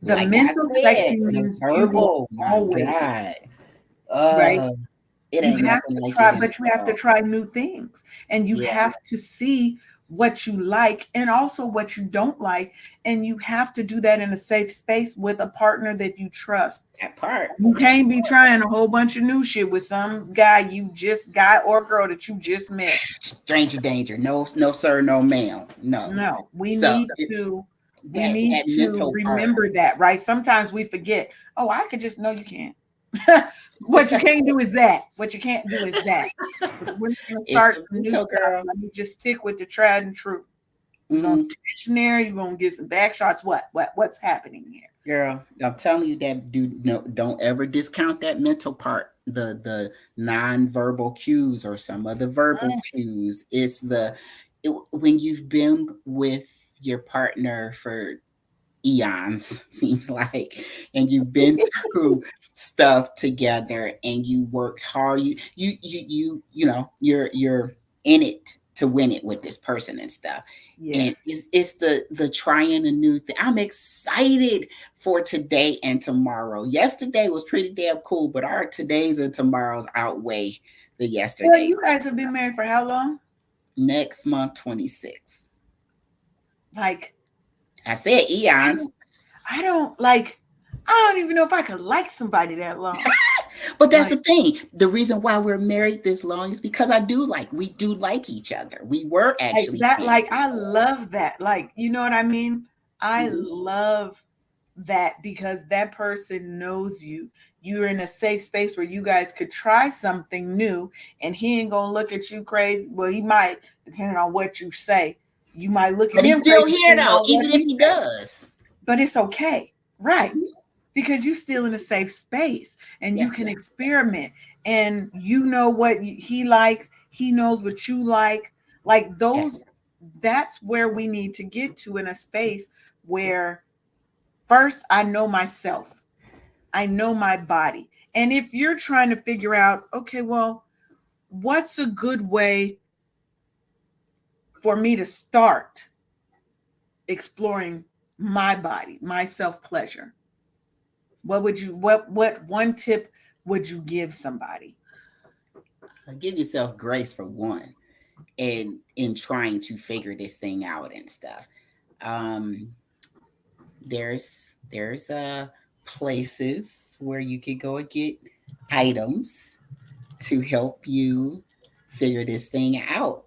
the Like I mental said, sexy the means you will verbal, my always, God. right? Uh, it You ain't have nothing to like it try, in but you the have to world. try new things, and you Yeah, have to see what you like and also what you don't like, and you have to do that in a safe space with a partner that you trust. that part. You That can't be trying a whole bunch of new shit with some guy or girl that you just met. stranger danger. No, no, sir, no, ma'am. No. No, we So need to we that need that to mental part. remember that, right? Sometimes we forget. Oh, I could just know you can't. What you can't do is that. What you can't do is that. If we're gonna It's start the some new mental, stuff, girl. let me just stick with the tried and true. We're gonna Hmm. get dictionary, you're gonna get some back shots. What's happening here? Girl, I'm telling you that, dude. No, don't ever discount that mental part. The non-verbal cues or some of the verbal Mm, cues. It's when you've been with your partner for eons, seems like, and you've been through stuff together and you worked hard. You're in it to win it with this person and stuff. yes. And it's the trying a new thing. I'm excited for today and tomorrow. Yesterday was pretty damn cool, but our todays and tomorrows outweigh the Well, yesterday. you guys have been married for how long? Next month, 26. Like, I said I eons. don't, I don't like. I don't even know if I could like somebody that long. But that's the Like, thing. The reason why we're married this long is because we do like each other. We were like actually that. playing Like, I before. love that. Like, you know what I mean? I Mhm. love that because that person knows you. You're in a safe space where you guys could try something new, and he ain't gonna look at you crazy. Well, he might, depending on what you say. You might look at But he's him still crazy here depending though, on what even if he he says. does. But it's okay, right? Mhm. because you're still in a safe space and you Yeah. can experiment, and you know what he likes, he knows what you like Yeah. those. That's where we need to get to, in a space where first I know myself, I know my body. And if you're trying to figure out, okay, well, what's a good way for me to start exploring my body, my self pleasure, what one tip would you give somebody? Give yourself grace for one, and in trying to figure this thing out and stuff. Um, there's places where you can go and get items to help you figure this thing out.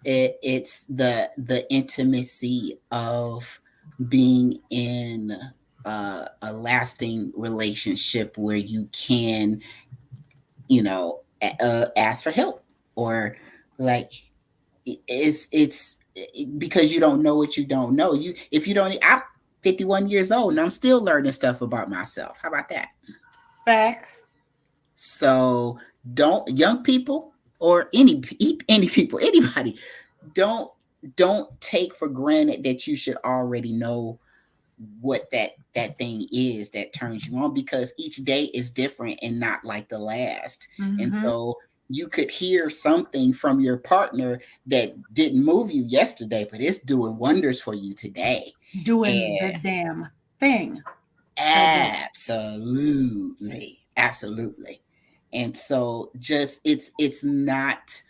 It's the intimacy of being in a lasting relationship where you can, ask for help, or like it's because you don't know what you don't know. If you don't, I'm 51 years old and I'm still learning stuff about myself. How about that? Facts. So don't, young people, or any people, anybody, don't don't take for granted that you should already know what that thing is that turns you on, because each day is different and not like the last. And Mm-hmm. so you could hear something from your partner that didn't move you yesterday, but it's doing wonders for you today. Doing the And damn thing. The damn. absolutely. And so just it's not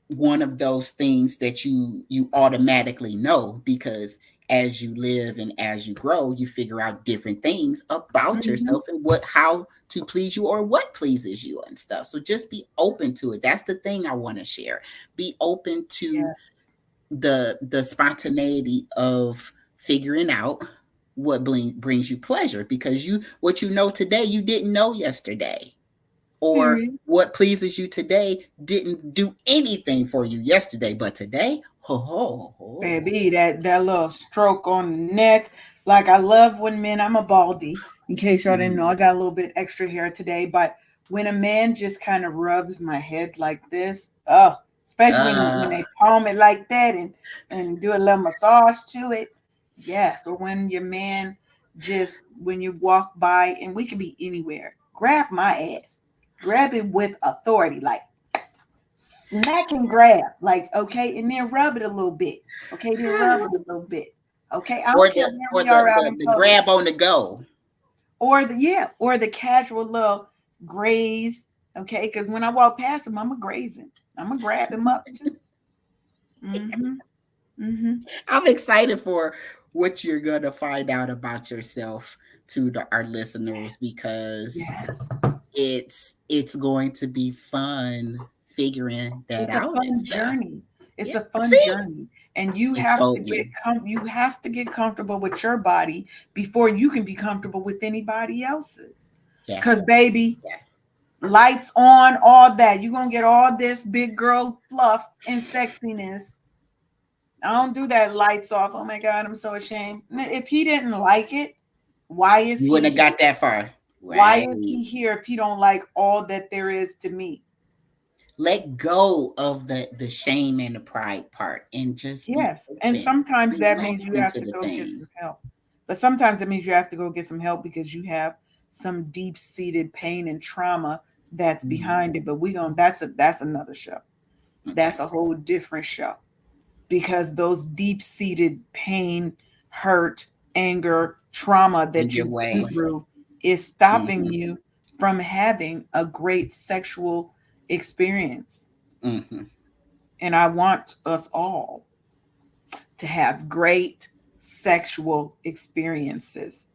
one of those things that you automatically know, because as you live and as you grow, you figure out different things about Mm-hmm. yourself and what how to please you or what pleases you and stuff. So just be open to it. That's the thing I want to share. Be open to Yes. the spontaneity of figuring out what brings you pleasure, because what you know today you didn't know yesterday, or Period. what pleases you today didn't do anything for you yesterday, but today, ho ho ho. Baby, that little stroke on the neck. Like, I love when men, I'm a baldy, in case y'all didn't know, I Mm. got a little bit extra hair today, but when a man just kind of rubs my head like this, oh, especially when Uh, they palm it like that and do a little massage to it. Yes. Or when your man just, when you walk by, and we could be anywhere, grab my ass, grab it with authority, like smack and grab, like, okay, and then rub it a little bit. Okay, then rub it a little bit. Okay, I or don't care the where or we are the, out the in the public. grab on the go. Or the, yeah, or the casual little graze. Okay, because when I walk past him, I'm a grazing. I'm gonna grab him up too. Mm-hmm. Mm-hmm. I'm excited for what you're gonna find out about yourself to our listeners, because Yeah. it's going to be fun figuring that It's a out and fun stuff. journey. It's Yeah, a fun see, journey. And you it's have to totally, you have to get comfortable with your body before you can be comfortable with anybody else's. yeah, Cause baby, yeah. lights on, all that. You're gonna get all this big girl fluff and sexiness. I don't do that lights off. Oh my god, I'm so ashamed. If he didn't like it, why is You he wouldn't have here? got that far. Why Right. is he here if he don't like all that there is to me? Let go of the shame and the pride part and just be Yes. And open. sometimes that means Relax you have into to the go get thing. some help. But sometimes it means you have to go get some help because you have some deep-seated pain and trauma that's Mhm. behind it. But we going that's another show. Okay. That's a whole different show. Because those deep-seated pain, hurt, anger, trauma In that your you've been way. through is stopping Hmm. you from having a great sexual experience. Hmm. And I want us all to have great sexual experiences.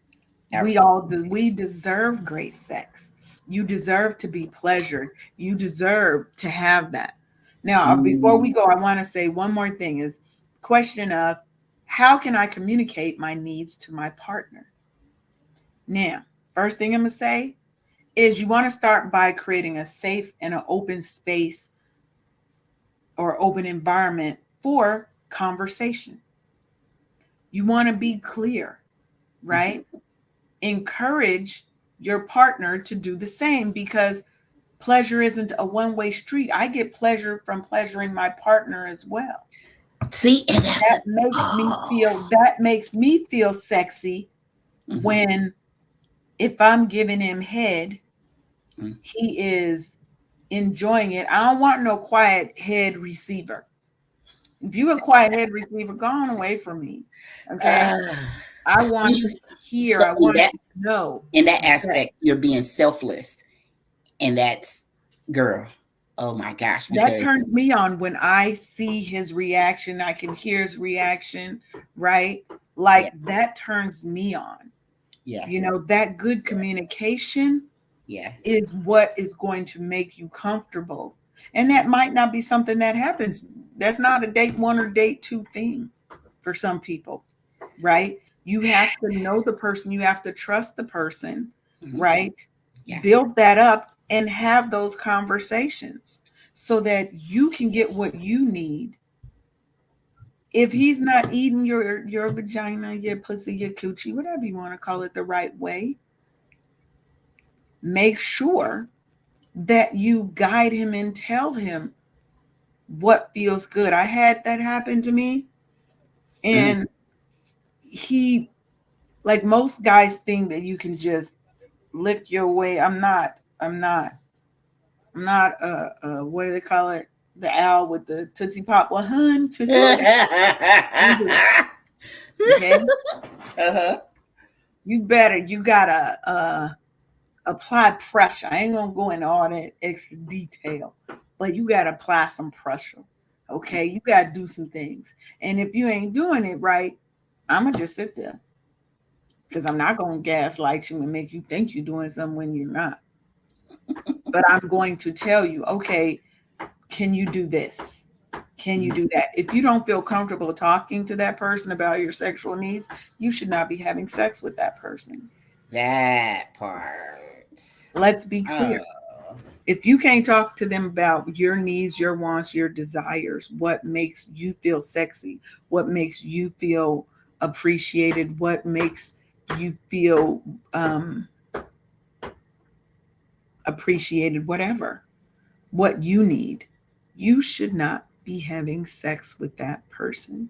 Absolutely. We deserve great sex. You deserve to be pleasured. You deserve to have that. Now, before we Mm. go, I want to say one more thing is question of how can I communicate my needs to my partner? Now, first thing I'm going to say is you want to start by creating a safe and an open space or open environment for conversation. You want to be clear, Mhm. right? encourage your partner to do the same, because pleasure isn't a one-way street. I get pleasure from pleasuring my partner as well. See, and that's That makes me feel, sexy when, if I'm giving him head, he is enjoying it. I don't want no quiet head receiver. If you a quiet head receiver, go on away from me. Okay. I want you, to hear, so I want to know. in that aspect, you're being selfless. And that's, girl, oh my gosh. That turns me on when I see his reaction. I can hear his reaction, right? Like that turns me on. Yeah. You know, that good communication is what is going to make you comfortable. And that might not be something that happens. That's not a date one or date two thing for some people, right? You have to know the person. You have to trust the person, right? Yeah. Build that up and have those conversations so that you can get what you need. If he's not eating your vagina, your pussy, your coochie, whatever you want to call it, the right way, make sure that you guide him and tell him what feels good. I had that happen to me, and he, like most guys think that you can just lick your way. I'm not what do they call it? The owl with the Tootsie Pop. Well, hun, okay. You gotta apply pressure. I ain't gonna go into all that extra detail, but you gotta apply some pressure. Okay, you gotta do some things. And if you ain't doing it right, I'm gonna just sit there, because I'm not gonna gaslight you and make you think you're doing something when you're not. But I'm going to tell you, okay, can you do this? Can you do that? If you don't feel comfortable talking to that person about your sexual needs, you should not be having sex with that person. That part. Let's be clear. If you can't talk to them about your needs, your wants, your desires, what makes you feel sexy, what makes you feel appreciated, what makes you feel appreciated, whatever, what you need, you should not be having sex with that person.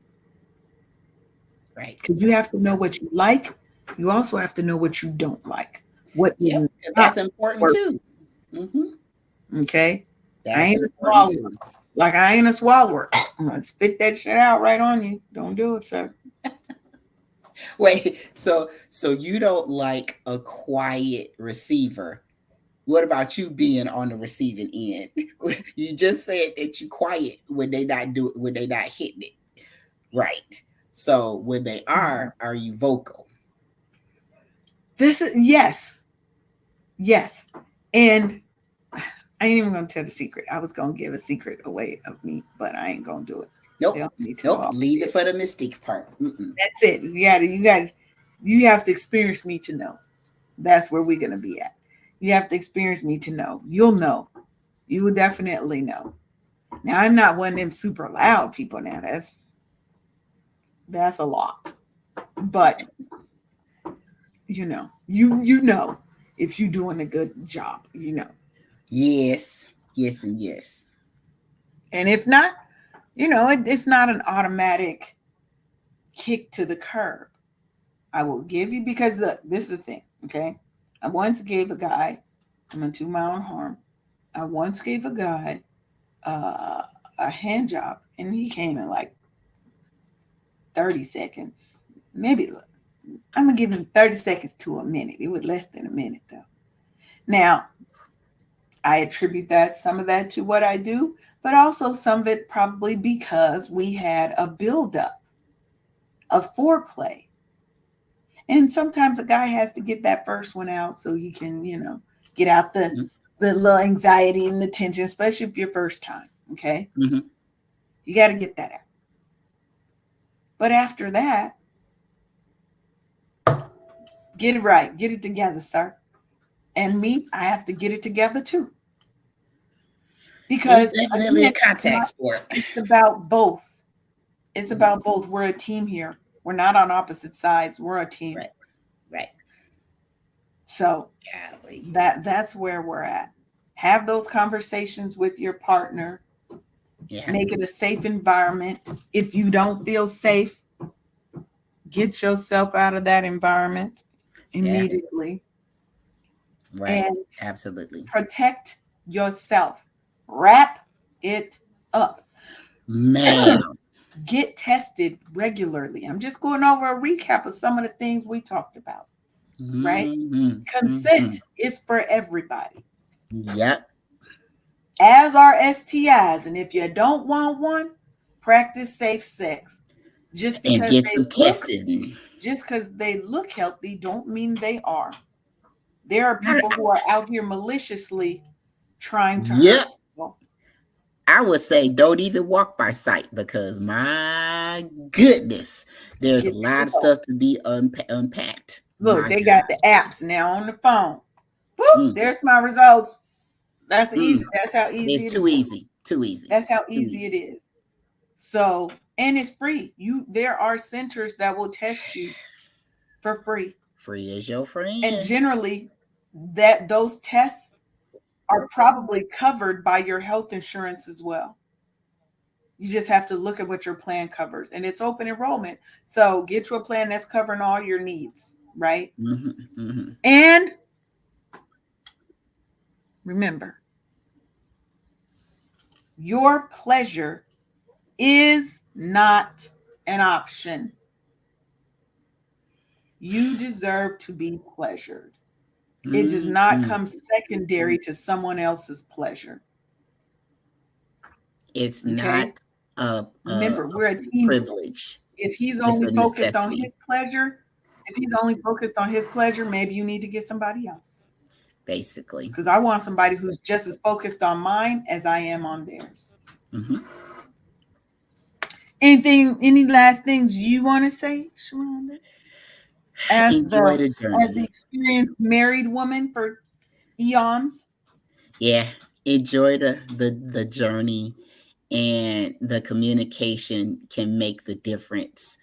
Right. Because you have to know what you like. You also have to know what you don't like. What because that's important too. Okay. I ain't a swallower. Like I ain't a swallower. I'm gonna spit that shit out right on you. Don't do it, sir. Wait, so you don't like a quiet receiver. What about you being on the receiving end? You just said that you quiet when they not hitting it. Right. So when they are you vocal? This is yes. And I ain't even gonna tell the secret. I was gonna give a secret away of me, but I ain't gonna do it. Nope. Leave it for the mystique part. That's it. You have to experience me to know. That's where we're gonna be at. You have to experience me to know. You'll know. You will definitely know. Now I'm not one of them super loud people. Now that's a lot. But you know if you're doing a good job, Yes, and yes. And if not, it's not an automatic kick to the curb. I will give you, because look, this is the thing, okay? I once gave a guy, I'm going to do my own harm. I once gave a guy a hand job, and he came in like 30 seconds. Maybe, I'm going to give him 30 seconds to a minute. It was less than a minute, though. Now, I attribute some of that to what I do, but also some of it probably because we had a buildup of foreplay. And sometimes a guy has to get that first one out so he can, get out the little anxiety and the tension, especially if your first time, okay? You got to get that out. But after that, get it right. Get it together, sir. And me, I have to get it together too. Because it's definitely a contact sport. It's about both. It's about both. We're a team here. We're not on opposite sides. We're a team. Right. So Golly. that's where we're at. Have those conversations with your partner. Yeah. Make it a safe environment. If you don't feel safe, get yourself out of that environment Yeah. immediately. Right. And Absolutely. protect yourself. Wrap it up. Man. Get tested regularly. I'm just going over a recap of some of the things we talked about, right? Consent is for everybody, Yep. as are STIs. And if you don't want one, practice safe sex. Just And because get they some look, testing. just because they look healthy, don't mean they are. There are people who are out here maliciously trying to hurt Yep. people. I would say don't even walk by sight because my goodness, there's a Get lot of results. stuff to be unpacked. Look, My they God. got the apps now on the phone. Boop, Mm. there's my results. That's easy. Mm. That's how easy It's it too is. easy. Too easy. That's how Too easy it is. So, and it's free. There are centers that will test you for free. Free as your friend. And generally those tests are probably covered by your health insurance as well. You just have to look at what your plan covers, and it's open enrollment. So get you a plan that's covering all your needs, right? And remember, your pleasure is not an option. You deserve to be pleasured. It does not come secondary to someone else's pleasure. It's Okay? not a Remember, we're a team. privilege. If he's It's only a focused on necessity. his pleasure, maybe you need to get somebody else. Basically. Because I want somebody who's just as focused on mine as I am on theirs. Any last things you want to say, Sharonda? Enjoy the journey. As the experienced married woman for eons. Yeah. Enjoy the journey, and the communication can make the difference.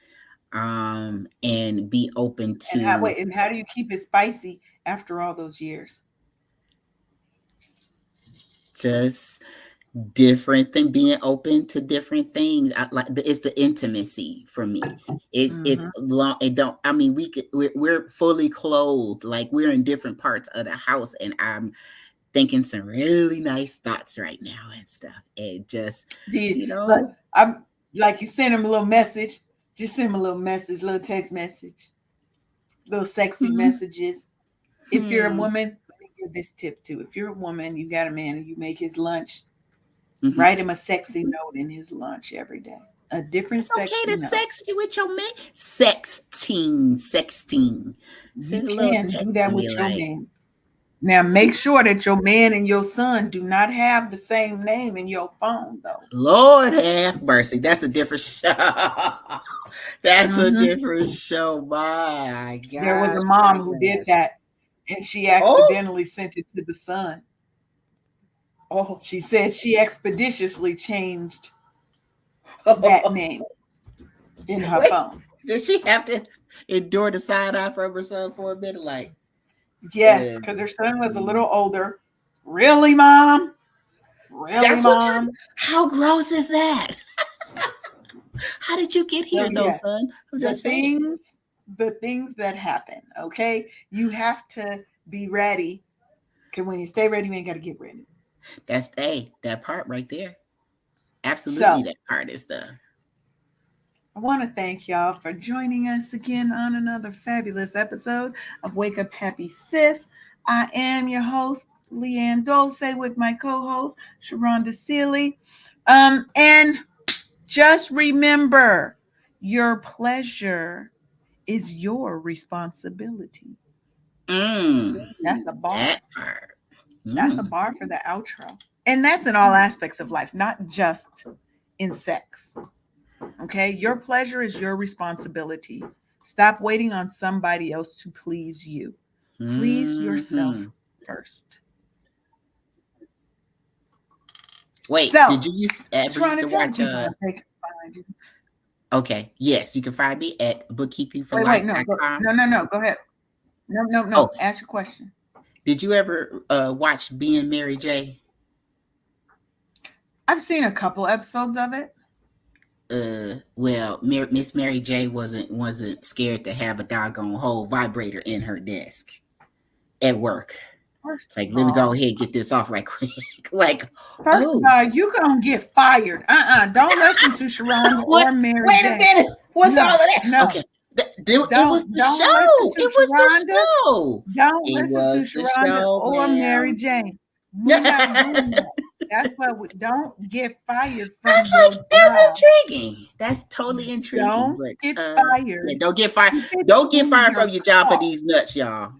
And be open to And how do you keep it spicy after all those years? just different thing, being open to different things. It's the intimacy for me. It's long. It don't. I mean, we're fully clothed, like we're in different parts of the house, and I'm thinking some really nice thoughts right now and stuff. And just I'm like, you send him a little message. Just send him a little message, little text message, little sexy messages. If you're a woman, let me give this tip too. If you're a woman, you got a man and you make his lunch, write him a sexy note in his lunch every day. A different it's sexy okay to note. sext you with your man. Sexting. You can do that with your man. Now make sure that your man and your son do not have the same name in your phone, though. Lord have mercy. That's a different show. That's a different show. My God. There was a mom who did that, and she accidentally sent it to the son. Oh. She said she expeditiously changed that name in her phone. Did she have to endure the side eye from her son for a minute? Like, yes, because her son was a little older. Really, mom? Really, mom? How gross is that? How did you get here, though, son? I'm just saying. The things that happen. Okay, you have to be ready. Because when you stay ready, you ain't got to get ready. That's that part right there. Absolutely, that part is the. I want to thank y'all for joining us again on another fabulous episode of Wake Up Happy Sis. I am your host, Leanne Dulce, with my co-host, Sharonda Seeley. And just remember, your pleasure is your responsibility. That's a bar. That part. That's a bar for the outro. And that's in all aspects of life, not just in sex. Okay, your pleasure is your responsibility. Stop waiting on somebody else to please you. Please yourself first. Wait, did you ever used to watch Okay, yes, you can find me at bookkeepingforlife.com. No, go ahead. No. Oh, Ask your question. did you ever watch Being Mary J? I've seen a couple episodes of it. Well, Miss Mary J wasn't scared to have a doggone whole vibrator in her desk at work. First Like, of let me go all, ahead and get this off right quick. Like, First of oh, all, you gonna get fired. Don't listen to Sharonda what? or Mary Wait a J. minute. What's all No, of that? no. Okay. It was the Don't listen show. to It was the Sharonda. show. Don't It listen to was the Sharonda show, or Mary ma'am. Jane. We're not doing that. That's what we don't get fired That's from your like that's job. intriguing. That's totally intriguing. Don't But get yeah, fired. don't get fired. Keep it Don't get in fired your from your job for car. these nuts, y'all.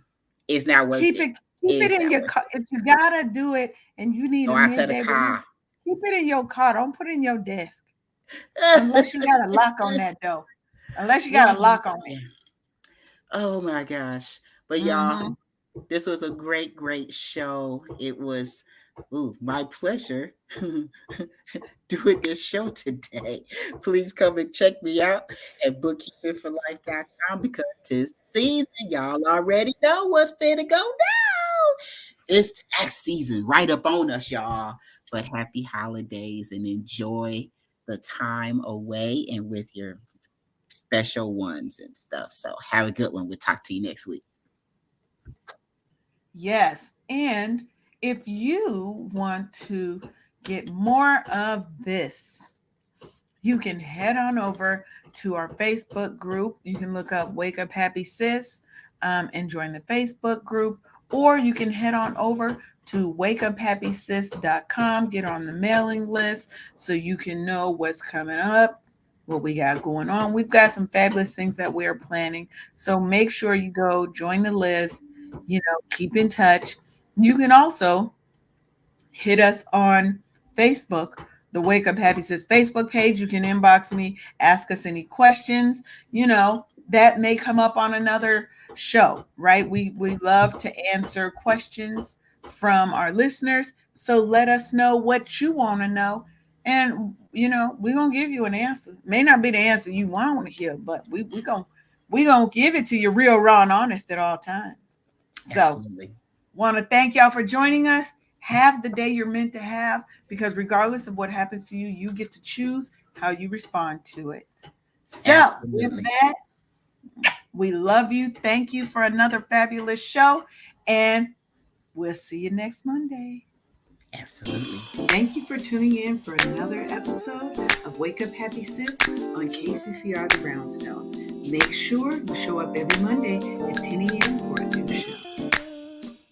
It's not worth Keep it. it keep it It's in not your worth car. If you gotta do it and you need it. Go a out to the midday release, car. keep it in your car. Don't put it in your desk. Unless you got a lock on that door. Unless you got a lock on it. Oh my gosh. But y'all, this was a great, great show. It was my pleasure doing this show today. Please come and check me out at bookkeepingforlife.com because 'tis the season. Y'all already know what's finna go down. It's tax season right up on us, y'all. But happy holidays and enjoy the time away and with your special ones and stuff. So have a good one. We'll talk to you next week. Yes. And if you want to get more of this, you can head on over to our Facebook group. You can look up Wake Up Happy Sis and join the Facebook group, or you can head on over to wakeuphappysis.com, get on the mailing list so you can know what's coming up, what we got going on. We've got some fabulous things that we're planning. So make sure you go join the list, keep in touch. You can also hit us on Facebook, the Wake Up Happy Sis Facebook page. You can inbox me, ask us any questions, that may come up on another show, right? We love to answer questions from our listeners. So let us know what you want to know. And, we're going to give you an answer. May not be the answer you want to hear, but we're going to give it to you real, raw, and honest at all times. So, Absolutely. Want to thank y'all for joining us. Have the day you're meant to have, because regardless of what happens to you, you get to choose how you respond to it. So, Absolutely. with that, we love you. Thank you for another fabulous show, and we'll see you next Monday. Absolutely. Thank you for tuning in for another episode of Wake Up Happy Sis on KCCR The Brownstone. Make sure you show up every Monday at 10 a.m. for a new show.